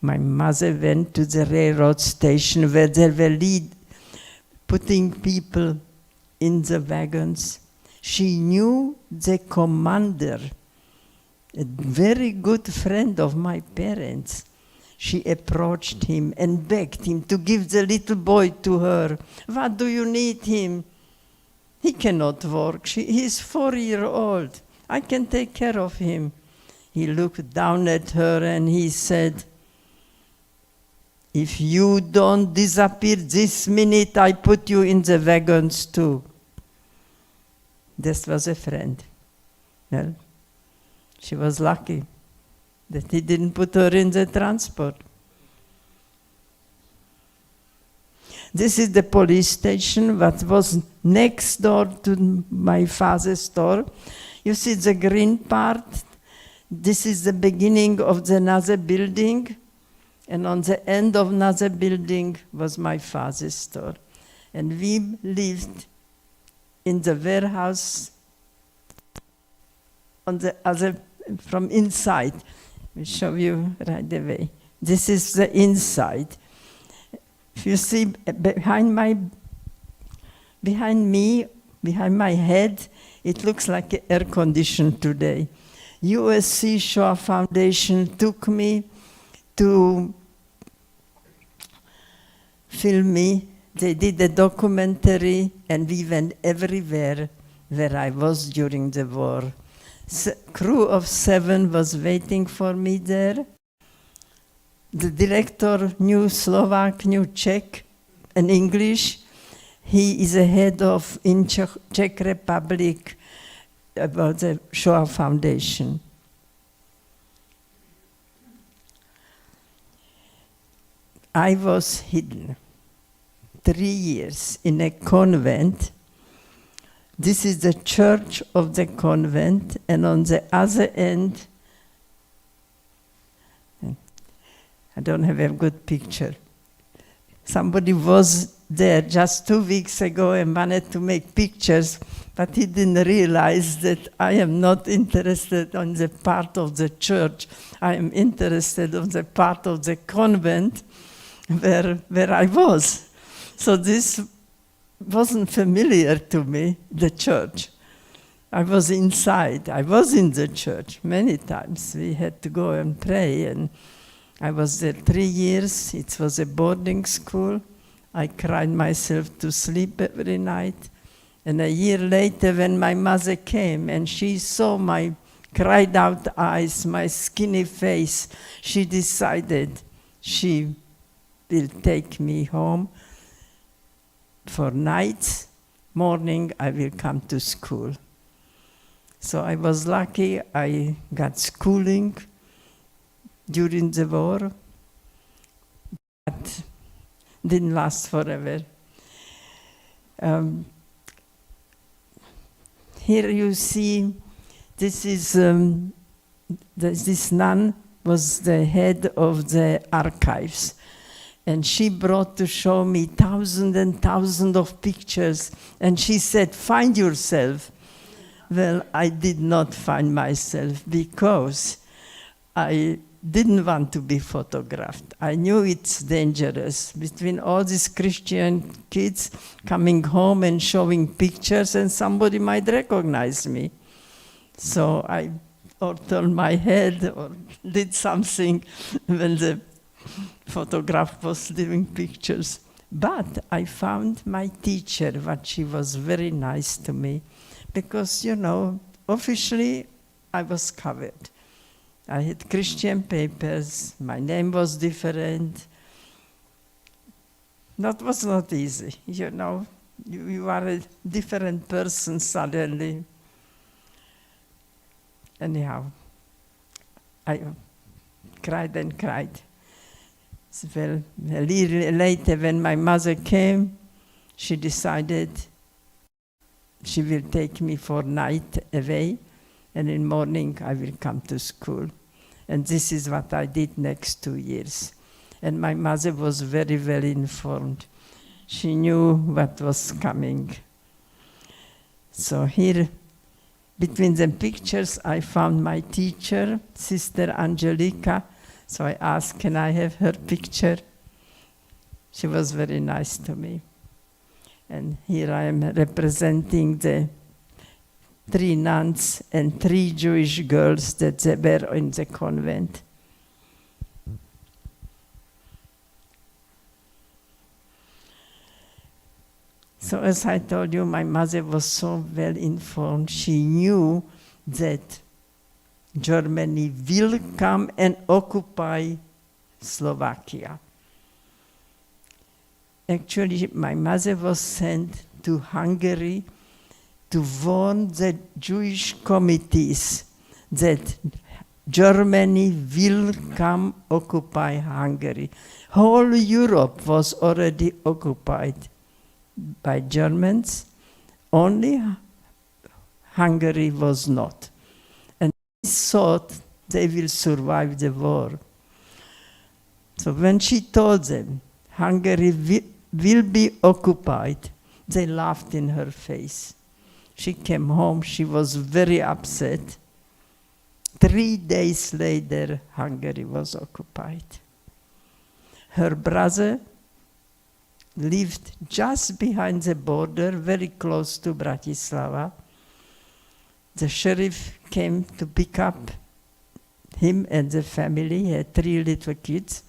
my mother went to the railroad station where they were putting people in the wagons. She knew the commander, a very good friend of my parents. She approached him and begged him to give the little boy to her. What do you need him? He cannot work. He's 4-year-old. I can take care of him. He looked down at her and he said, if you don't disappear this minute, I put you in the wagons too. This was a friend. Well, she was lucky that he didn't put her in the transport. This is the police station that was next door to my father's store. You see the green part? This is the beginning of the another building, and on the end of another building was my father's store. And we lived in the warehouse on the other, from inside. I'll show you right away. This is the inside. If you see behind me, behind my head, it looks like air conditioned today. USC Shoah Foundation took me to film me. They did a documentary, and we went everywhere where I was during the war. Crew of 7 was waiting for me there. The director knew Slovak, knew Czech and English. He is a head of in Czech Republic about the Shoah Foundation. I was hidden 3 years in a convent. This is the church of the convent, and on the other end, I don't have a good picture. Somebody was there just 2 weeks ago and wanted to make pictures, but he didn't realize that I am not interested on the part of the church. I am interested on the part of the convent where I was. So this wasn't familiar to me, the church. I was inside. I was in the church many times. We had to go and pray, and I was there 3 years. It was a boarding school. I cried myself to sleep every night. And a year later, when my mother came and she saw my cried out eyes, my skinny face, she decided she will take me home for nights. Morning, I will come to school. So I was lucky. I got schooling during the war, but didn't last forever. Here you see, this is this nun was the head of the archives, and she brought to show me thousands and thousands of pictures, and she said, "Find yourself." Well, I did not find myself because I didn't want to be photographed. I knew it's dangerous between all these Christian kids coming home and showing pictures, and somebody might recognize me. So I or turned my head or did something when the photograph was doing pictures. But I found my teacher, but she was very nice to me because, you know, officially I was covered. I had Christian papers, my name was different. That was not easy, you know. You are a different person suddenly. Anyhow, I cried and cried. Well, a little later when my mother came, she decided she will take me for night away, and in morning I will come to school. And this is what I did next 2 years. And my mother was very well informed. She knew what was coming. So here, between the pictures, I found my teacher, Sister Angelica. So I asked, can I have her picture? She was very nice to me. And here I am representing the 3 nuns and 3 Jewish girls that were in the convent. So as I told you, my mother was so well informed. She knew that Germany will come and occupy Slovakia. Actually, my mother was sent to Hungary to warn the Jewish committees that Germany will come occupy Hungary. Whole Europe was already occupied by Germans. Only Hungary was not. And they thought they will survive the war. So when she told them Hungary will be occupied, they laughed in her face. She came home, she was very upset. 3 days later, Hungary was occupied. Her brother lived just behind the border, very close to Bratislava. The sheriff came to pick up him and the family. He had 3 little kids.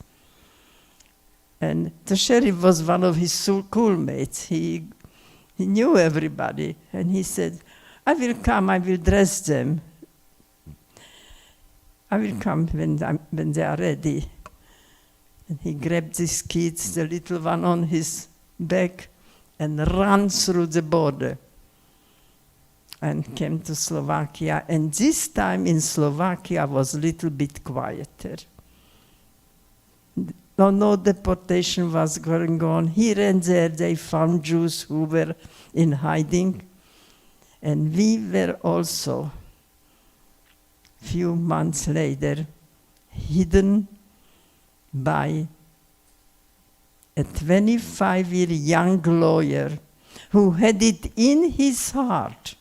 And the sheriff was one of his schoolmates. He knew everybody. And he said, I will come, I will dress them. I will come when they are ready. And he grabbed these kids, the little one on his back, and ran through the border and came to Slovakia. And this time in Slovakia was a little bit quieter. No deportation was going on. Here and there they found Jews who were in hiding. And we were also, few months later, hidden by a 25-year young lawyer who had it in his heart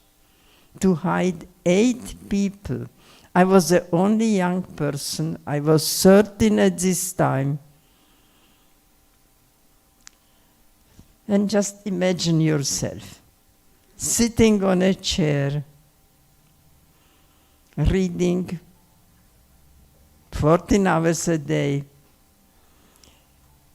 to hide 8 people. I was the only young person. I was 13 at this time. And just imagine yourself sitting on a chair, reading 14 hours a day.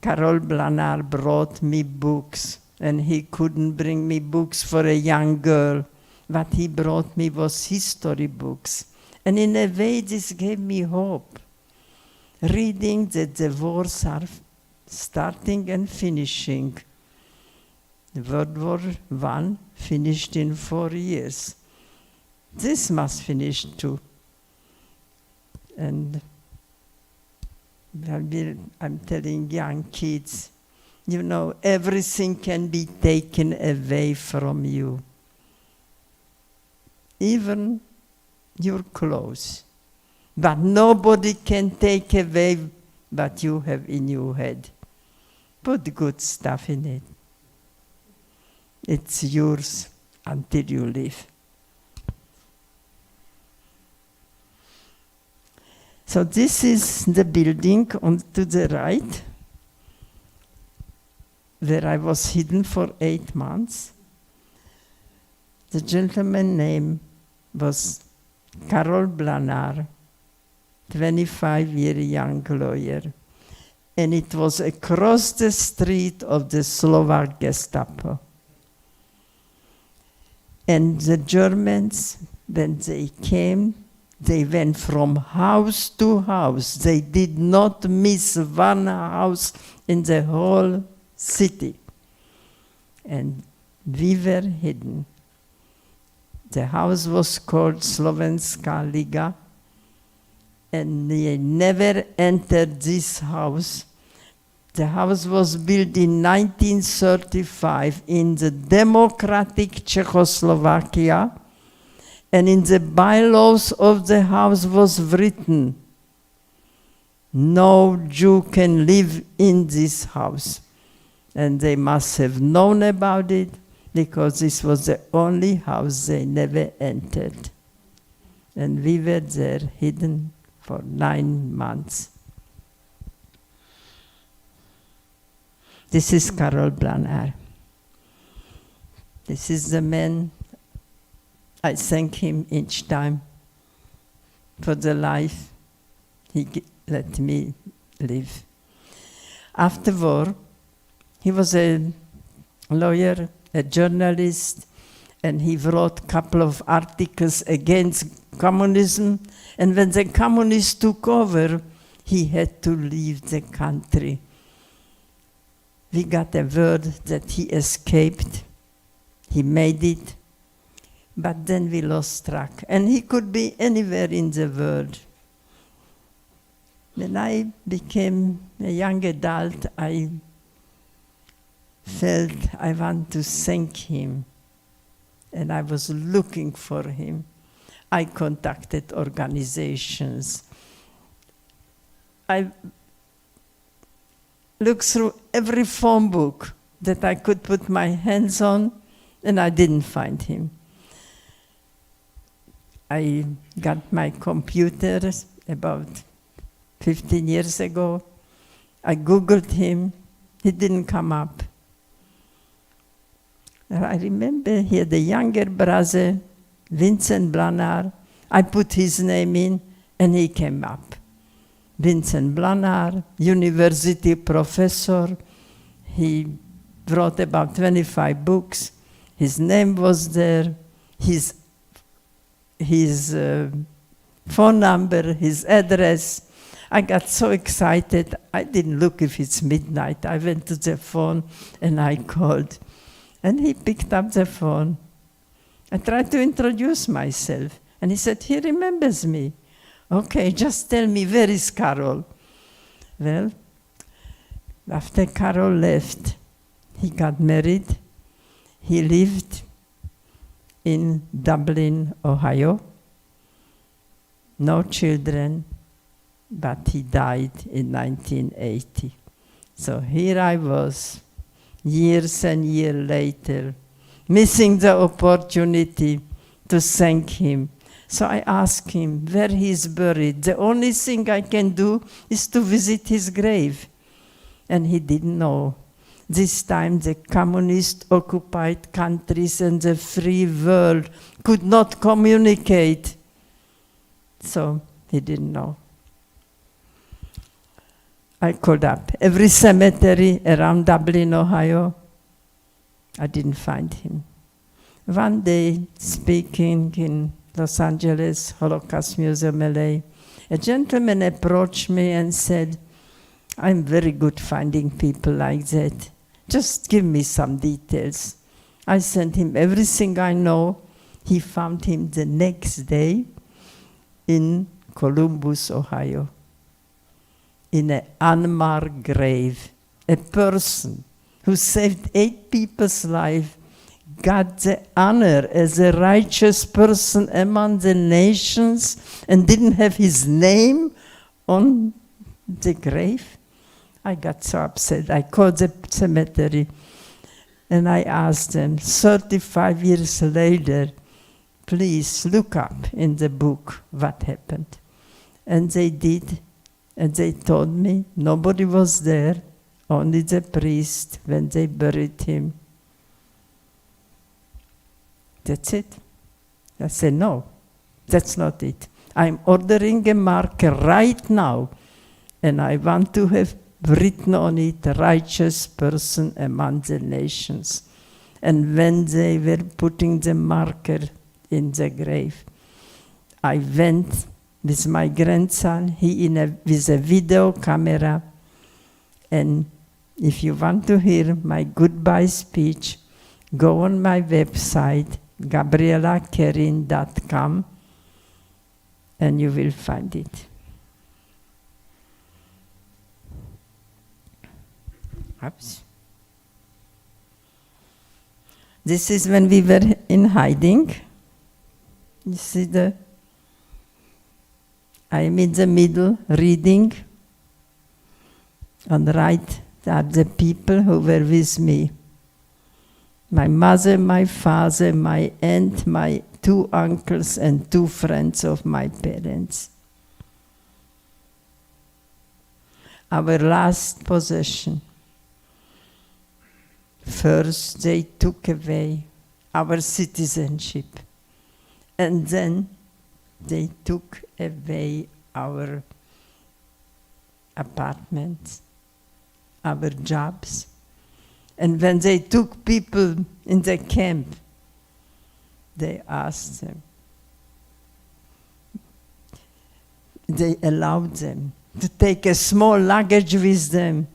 Karol Blanar brought me books, and he couldn't bring me books for a young girl. What he brought me was history books. And in a way, this gave me hope. Reading that the wars are starting and finishing. World War I finished in 4 years. This must finish too. And I'm telling young kids, you know, everything can be taken away from you. Even your clothes. But nobody can take away what you have in your head. Put good stuff in it. It's yours until you leave. So this is the building on to the right, where I was hidden for 8 months. The gentleman's name was Karol Blanar, 25-year young lawyer. And it was across the street of the Slovak Gestapo. And the Germans, when they came, they went from house to house. They did not miss one house in the whole city. And we were hidden. The house was called Slovenská Liga, and they never entered this house. The house was built in 1935 in the democratic Czechoslovakia, and in the bylaws of the house was written, no Jew can live in this house. And they must have known about it, because this was the only house they never entered. And we were there hidden for 9 months. This is Karol Blanar. This is the man. I thank him each time for the life he let me live. After war, he was a lawyer, a journalist, and he wrote a couple of articles against communism. And when the communists took over, he had to leave the country. We got a word that he escaped. He made it. But then we lost track. And he could be anywhere in the world. When I became a young adult, I felt I want to thank him. And I was looking for him. I contacted organizations. I looked through every phone book that I could put my hands on, and I didn't find him. I got my computers about 15 years ago. I Googled him. He didn't come up. I remember he had a younger brother, Vincent Blanar. I put his name in, and he came up. Vincent Blanar, university professor. He wrote about 25 books. His name was there. His phone number, his address. I got so excited. I didn't look if it's midnight. I went to the phone and I called. And he picked up the phone. I tried to introduce myself. And he said, he remembers me. Okay, just tell me, where is Carol? Well, after Carol left, he got married. He lived in Dublin, Ohio. No children, but he died in 1980. So here I was, years and years later, missing the opportunity to thank him. So I asked him where he is buried. The only thing I can do is to visit his grave. And he didn't know. This time the communist-occupied countries and the free world could not communicate. So he didn't know. I called up every cemetery around Dublin, Ohio. I didn't find him. One day, speaking in Los Angeles Holocaust Museum, LA, a gentleman approached me and said, I'm very good finding people like that. Just give me some details. I sent him everything I know. He found him the next day in Columbus, Ohio, in an unmarked grave. A person who saved 8 people's lives got the honor as a righteous person among the nations and didn't have his name on the grave. I got so upset. I called the cemetery and I asked them, 35 years later, please look up in the book what happened. And they did, and they told me nobody was there, only the priest when they buried him. That's it. I said, no, that's not it. I'm ordering a marker right now, and I want to have written on it, righteous person among the nations. And when they were putting the marker in the grave, I went with my grandson, with a video camera, and if you want to hear my goodbye speech, go on my website, gabrielakerin.com, and you will find it. Oops. This is when we were in hiding. You see I am in the middle reading. On the right are the people who were with me. My mother, my father, my aunt, my 2 uncles, and 2 friends of my parents. Our last possession. First, they took away our citizenship, and then they took away our apartments, our jobs. And when they took people in the camp, they asked them, they allowed them to take a small luggage with them.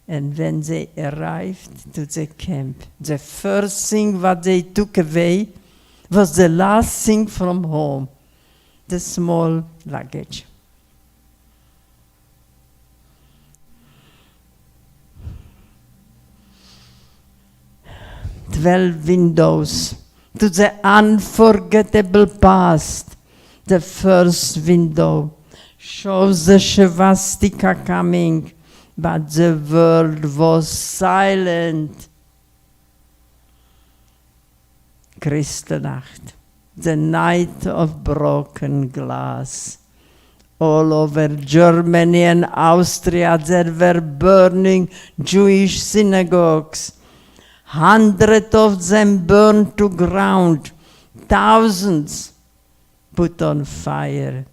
And when they arrived to the camp, the first thing what they took away was the last thing from home, the small luggage. "12 windows to the unforgettable past. The first window shows the swastika coming, but the world was silent." Kristallnacht. the night of broken glass. All over Germany and Austria there were burning Jewish synagogues. Hundreds of them burned to ground. Thousands put on fire.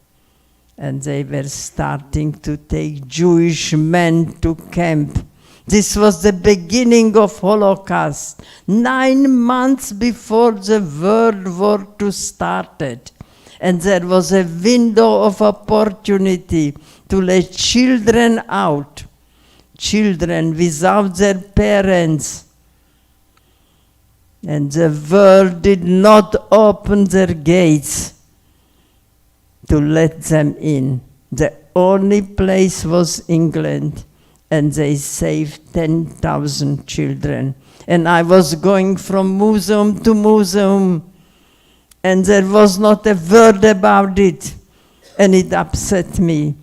And they were starting to take Jewish men to camp. This was the beginning of Holocaust, 9 months before the World War II started. And there was a window of opportunity to let children out, children without their parents. And the world did not open their gates to let them in. The only place was England, and they saved 10,000 children. And I was going from museum to museum, and there was not a word about it, and it upset me.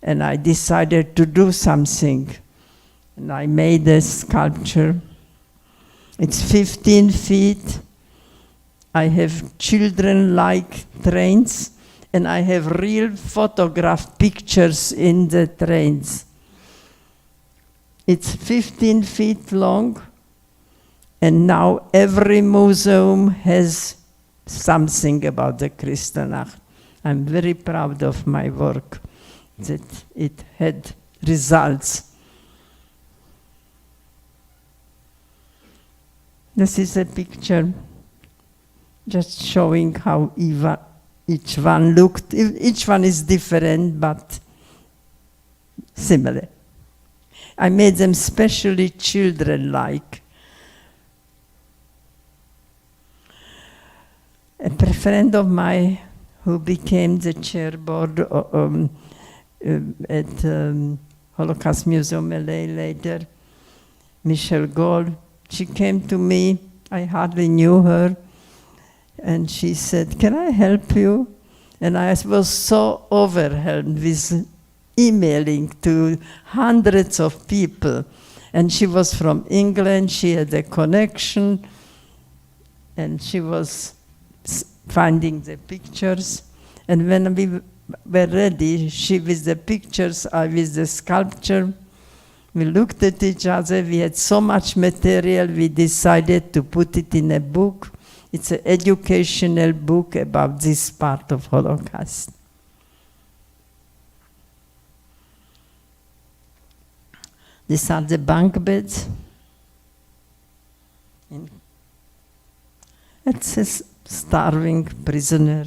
And I decided to do something. And I made a sculpture. It's 15 feet. I have children-like trains, and I have real photograph pictures in the trains. It's 15 feet long, and now every museum has something about the Kristallnacht. I'm very proud of my work, that it had results. This is a picture just showing how each one looked. Each one is different, but similar. I made them specially children-like. A friend of mine who became the chairboard at Holocaust Museum LA later, Michelle Gold, she came to me. I hardly knew her. And she said, "Can I help you?" And I was so overwhelmed with emailing to hundreds of people. And she was from England. She had a connection. And she was finding the pictures. And when we were ready, she with the pictures, I with the sculpture, we looked at each other. We had so much material, we decided to put it in a book. It's an educational book about this part of Holocaust. These are the bunk beds. It's a starving prisoner.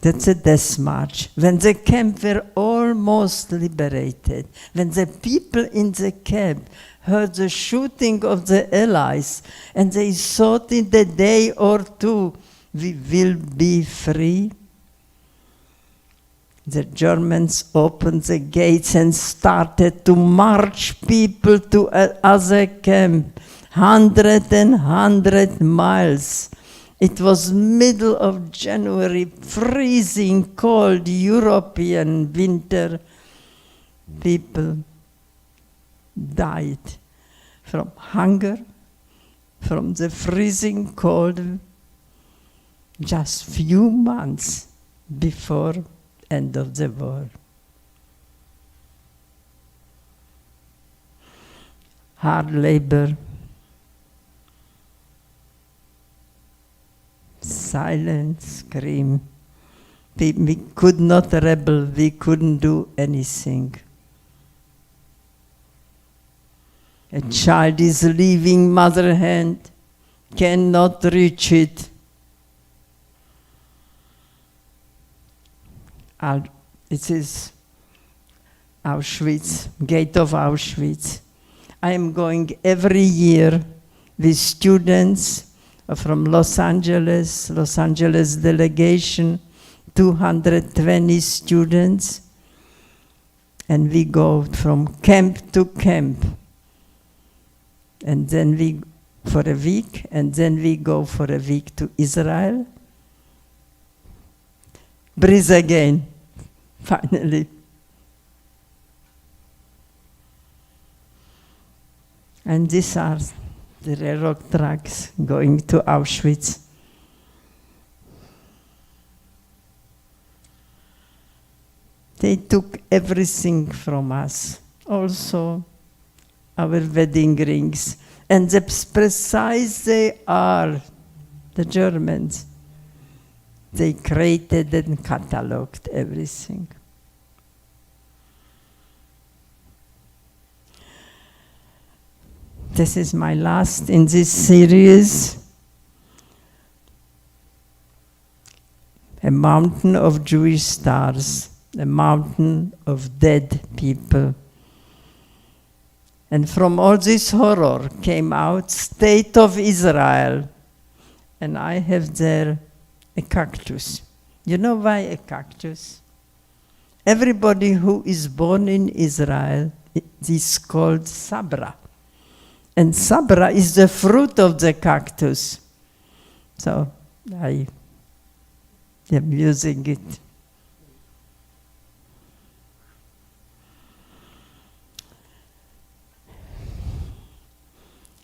That's a death march. When the camp were almost liberated, when the people in the camp heard the shooting of the Allies, and they thought in a day or two, we will be free. The Germans opened the gates and started to march people to other camp, 100 miles. It was middle of January, freezing cold European winter. People died from hunger, from the freezing cold, just few months before end of the war. Hard labor, silent scream. We could not rebel, we couldn't do anything. A child is leaving mother hand, cannot reach it. It is Auschwitz, gate of Auschwitz. I am going every year with students from Los Angeles delegation, 220 students, and we go from camp to camp. And then we, for a week, and then we go for a week to Israel. Breathe again, finally. And these are the railroad tracks going to Auschwitz. They took everything from us, also our wedding rings. And that's precise they are, the Germans. They created and catalogued everything. This is my last in this series. A mountain of Jewish stars, a mountain of dead people. And from all this horror came out State of Israel. And I have there a cactus. You know why a cactus? Everybody who is born in Israel is called sabra. And sabra is the fruit of the cactus. So I am using it.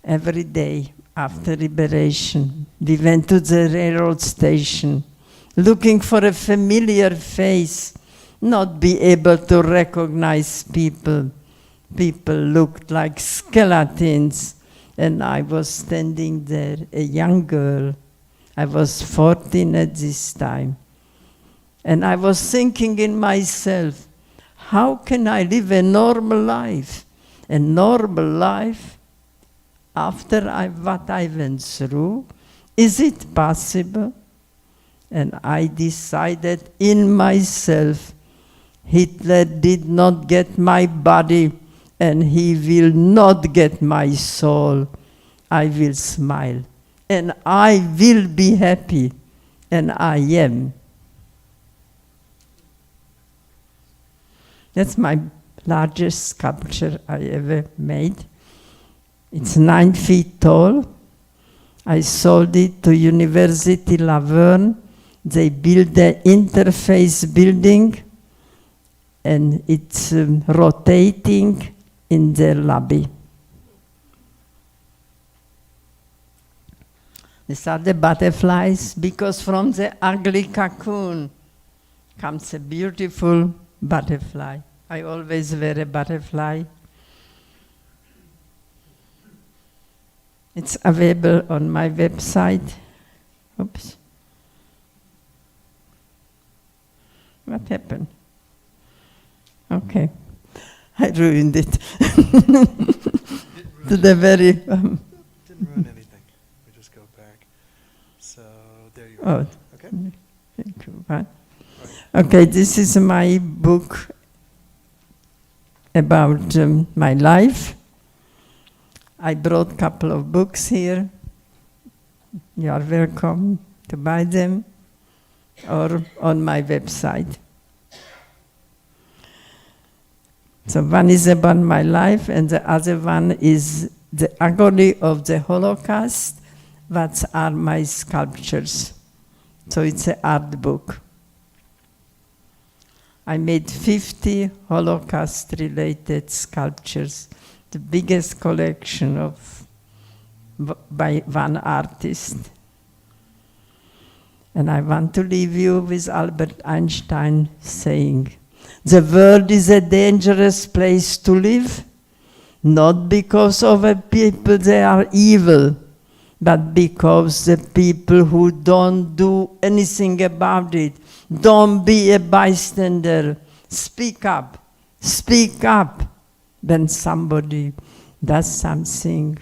Every day after liberation, we went to the railroad station looking for a familiar face, not be able to recognize people. People looked like skeletons, and I was standing there, a young girl. I was 14 at this time. And I was thinking in myself, how can I live a normal life? A normal life after what I went through? Is it possible? And I decided in myself, Hitler did not get my body, and he will not get my soul. I will smile, and I will be happy, and I am. That's my largest sculpture I ever made. It's 9 feet tall. I sold it to University Laverne. They built the interface building, and it's rotating in their lobby. These are the butterflies, because from the ugly cocoon comes a beautiful butterfly. I always wear a butterfly. It's available on my website. Oops. What happened? Okay. I ruined it. To the very... Didn't ruin anything. We just go back. So there you are. Okay. Thank you. Right. Okay, this is my book about my life. I brought a couple of books here. You are welcome to buy them, or on my website. So one is about my life, and the other one is the agony of the Holocaust. What are my sculptures? So it's an art book. I made 50 Holocaust-related sculptures, the biggest collection by one artist. And I want to leave you with Albert Einstein saying, the world is a dangerous place to live, not because of the people they are evil, but because the people who don't do anything about it. Don't be a bystander. Speak up. Speak up when somebody does something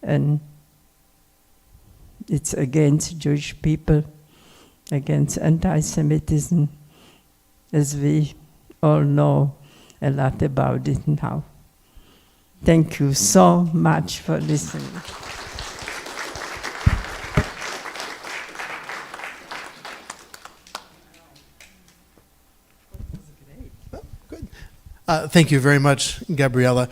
and it's against Jewish people, against anti-Semitism, as we all know a lot about it now. Thank you so much for listening. Thank you very much, Gabriella.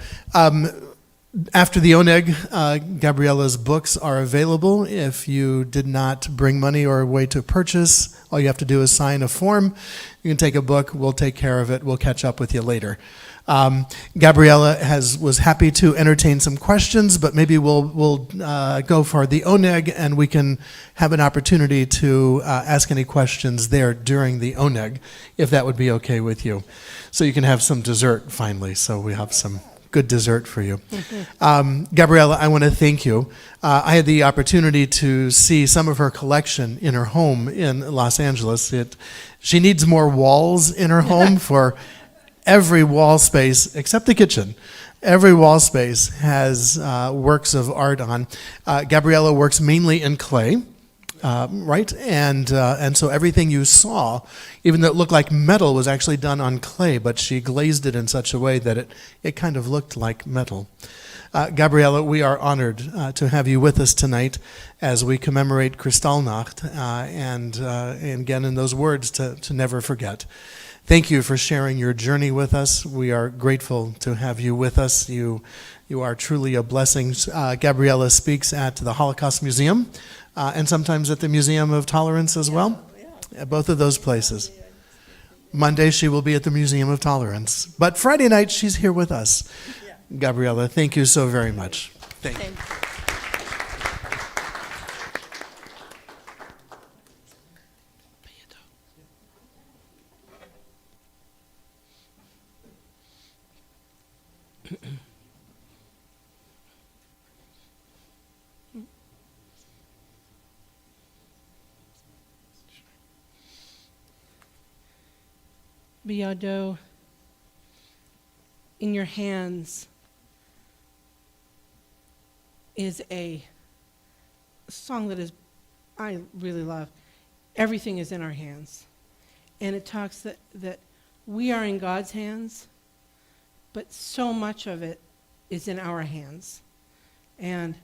After the Oneg, Gabriella's books are available. If you did not bring money or a way to purchase, all you have to do is sign a form. You can take a book. We'll take care of it. We'll catch up with you later. Gabriella was happy to entertain some questions, but maybe we'll go for the Oneg, and we can have an opportunity to ask any questions there during the Oneg, if that would be okay with you. So you can have some dessert finally. So we have some good dessert for you. Gabriella, I want to thank you. I had the opportunity to see some of her collection in her home in Los Angeles. She needs more walls in her home. For every wall space, except the kitchen, every wall space has works of art on. Gabriella works mainly in clay. Right? And so everything you saw, even though it looked like metal, was actually done on clay, but she glazed it in such a way that it kind of looked like metal. Gabriella, we are honored to have you with us tonight as we commemorate Kristallnacht, and again, in those words, to never forget. Thank you for sharing your journey with us. We are grateful to have you with us. You are truly a blessing. Gabriella speaks at the Holocaust Museum, and sometimes at the Museum of Tolerance as well. At both of those places. Monday she will be at the Museum of Tolerance. But Friday night she's here with us. Gabriella, thank you so very much. Thank you. Biado, in your hands is a song that I really love. Everything is in our hands. And it talks that we are in God's hands, but so much of it is in our hands. And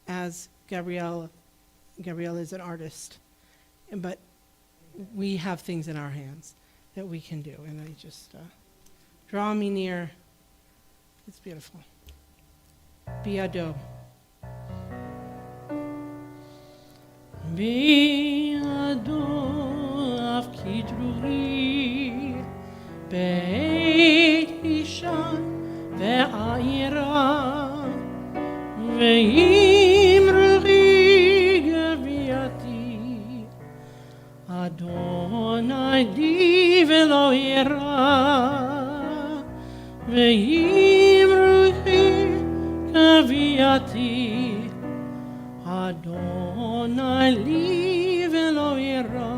as Gabrielle is an artist, but we have things in our hands that we can do. And I just draw me near. It's beautiful. Biado. Biado av kidruri beit ishan ve'aira ve'imruri gaviati Adonai li velo ira ve'imruri gaviati Adonai li velo ira.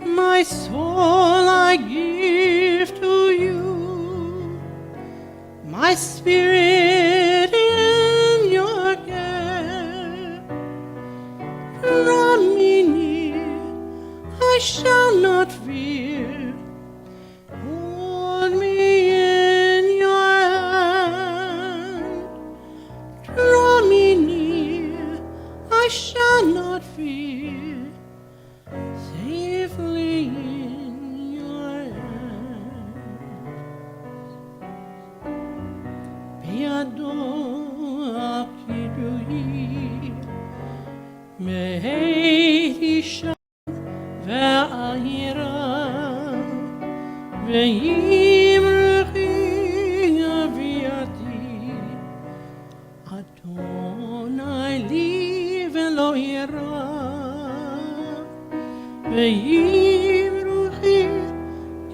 My soul I give to you, my spirit in your care. Draw me near, I shall not fear. Hold me in your hand. Draw me near, I shall not fear. Safely in your hand. Biado akidui me'ishan ve'ayira ve'imrchi aviati Adonai li velo ira ve'imrchi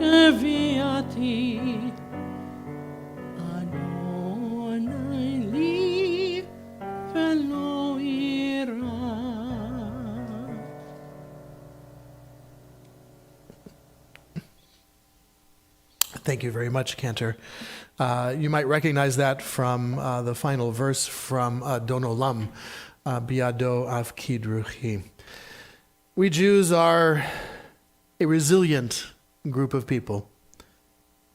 aviati Adonai li velo ira. Thank you very much, Cantor. You might recognize that from the final verse from Don Olam, Biado av kidruchi. We Jews are a resilient group of people.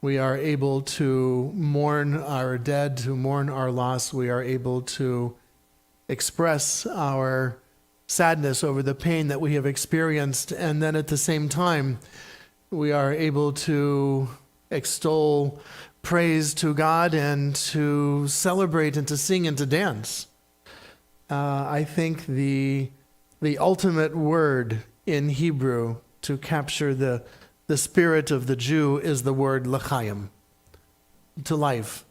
We are able to mourn our dead, to mourn our loss. We are able to express our sadness over the pain that we have experienced, and then at the same time, we are able to extol praise to God and to celebrate and to sing and to dance. I think the ultimate word in Hebrew to capture the spirit of the Jew is the word l'chaim, to life,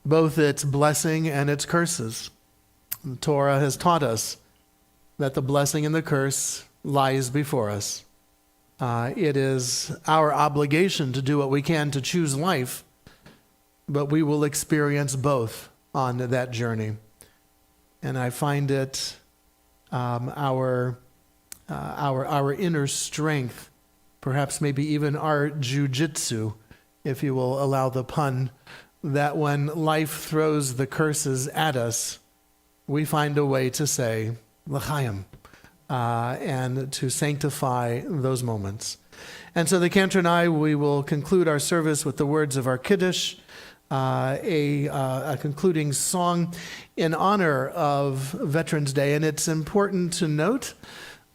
both its blessing and its curses. The Torah has taught us that the blessing and the curse lies before us. It is our obligation to do what we can to choose life, but we will experience both on that journey. And I find it our inner strength, perhaps maybe even our jujitsu, if you will allow the pun, that when life throws the curses at us, we find a way to say, l'chaim, and to sanctify those moments. And so the Cantor and I, we will conclude our service with the words of our Kiddush, a concluding song in honor of Veterans Day. And it's important to note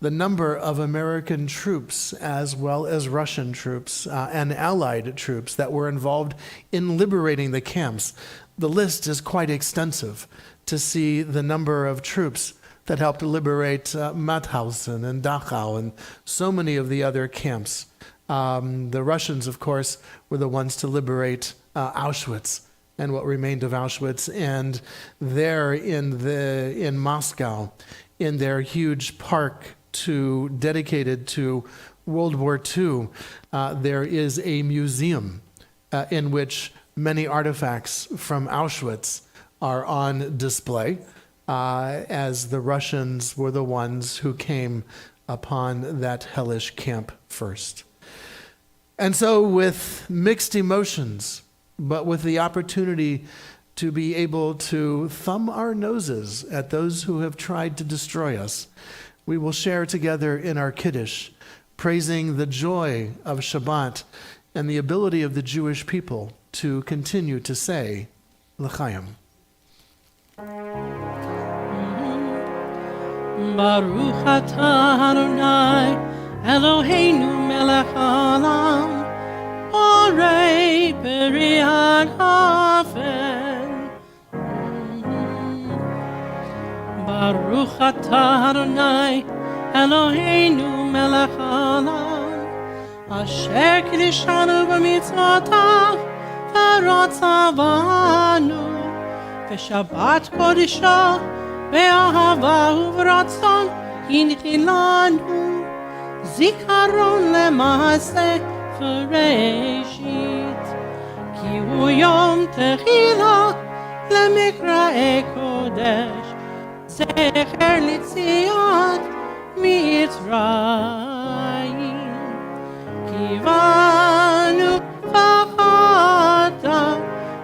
the number of American troops as well as Russian troops and Allied troops that were involved in liberating the camps. The list is quite extensive to see the number of troops that helped liberate Mauthausen and Dachau and so many of the other camps. The Russians, of course, were the ones to liberate Auschwitz and what remained of Auschwitz. And there in Moscow, in their huge park dedicated to World War II, there is a museum in which many artifacts from Auschwitz are on display, as the Russians were the ones who came upon that hellish camp first. And so with mixed emotions, but with the opportunity to be able to thumb our noses at those who have tried to destroy us, we will share together in our Kiddush, praising the joy of Shabbat and the ability of the Jewish people to continue to say, l'chaim. Baruch atah Adonai Eloheinu melech haolam Borei peri hagafen. Baruch atah Adonai Eloheinu melech haolam Asher kiddushanu b'mitzvotav v'rotzavanu v'shabbat kodesha באהבה וברצון הנחילנו זיכרון למעשה בראשית כי הוא יום תחילה למקראי קודש זכר ליציאת מצרים כי בנו פחדת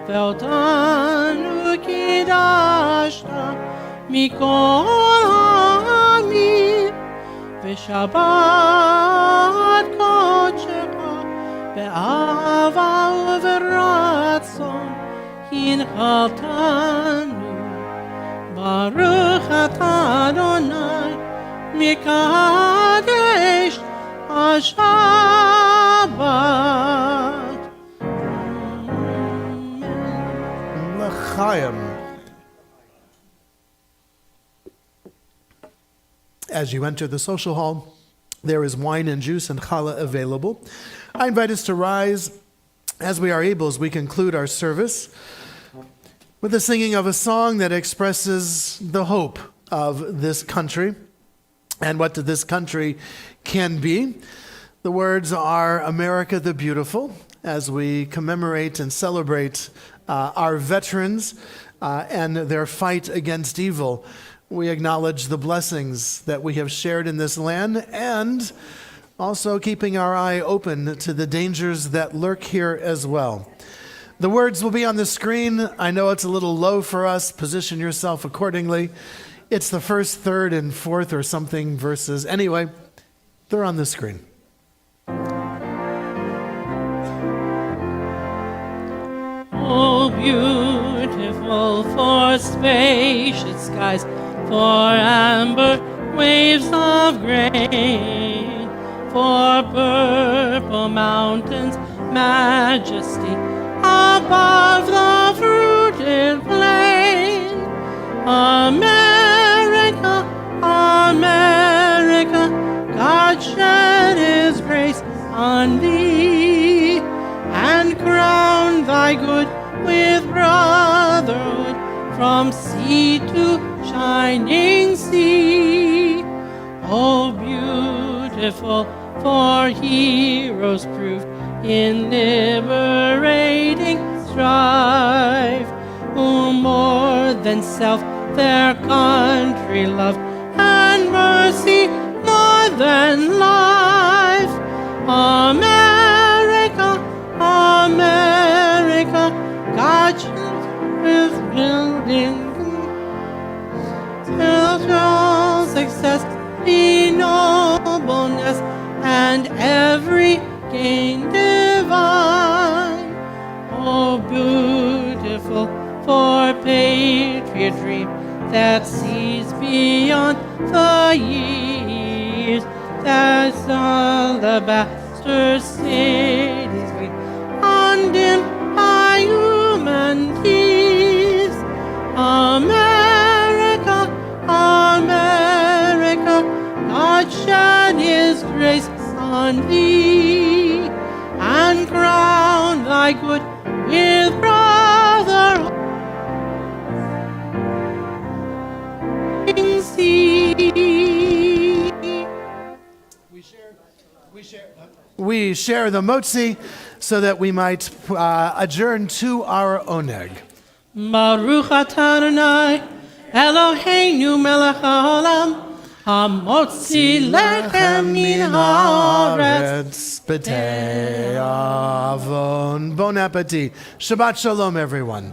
ואותנו קידשת מכל העמים ושבת קודשך באהבה וברצון הנחלתנו ברוך אתה אדוני מקדש השבת. L'chaim. As you enter the social hall, there is wine and juice and challah available. I invite us to rise as we are able as we conclude our service with the singing of a song that expresses the hope of this country and what this country can be. The words are America the Beautiful, as we commemorate and celebrate our veterans and their fight against evil. We acknowledge the blessings that we have shared in this land and also keeping our eye open to the dangers that lurk here as well. The words will be on the screen. I know it's a little low for us. Position yourself accordingly. It's the first, third, and fourth or something verses. Anyway, they're on the screen. Oh, beautiful for spacious skies, for amber waves of grain, for purple mountains majesty above the fruited plain. America, America, God shed his grace on thee, and crown thy good with brotherhood from sea to shining sea. Oh, beautiful for heroes proved in liberating strife, who more than self their country loved, and mercy more than life. America, America, God is building till success be nobleness, and every gain divine. Oh, beautiful for patriot dream that sees beyond the years, that alabaster cities we undimmed by human tears. America, America, God shed his grace on thee, and crown thy good with brotherhood. We share the motzi so that we might adjourn to our oneg. Baruch atah Adonai, Eloheinu melech haolam, hamotzi lechem min haaretz. B'tei avon. Bon appetit. Shabbat shalom, everyone.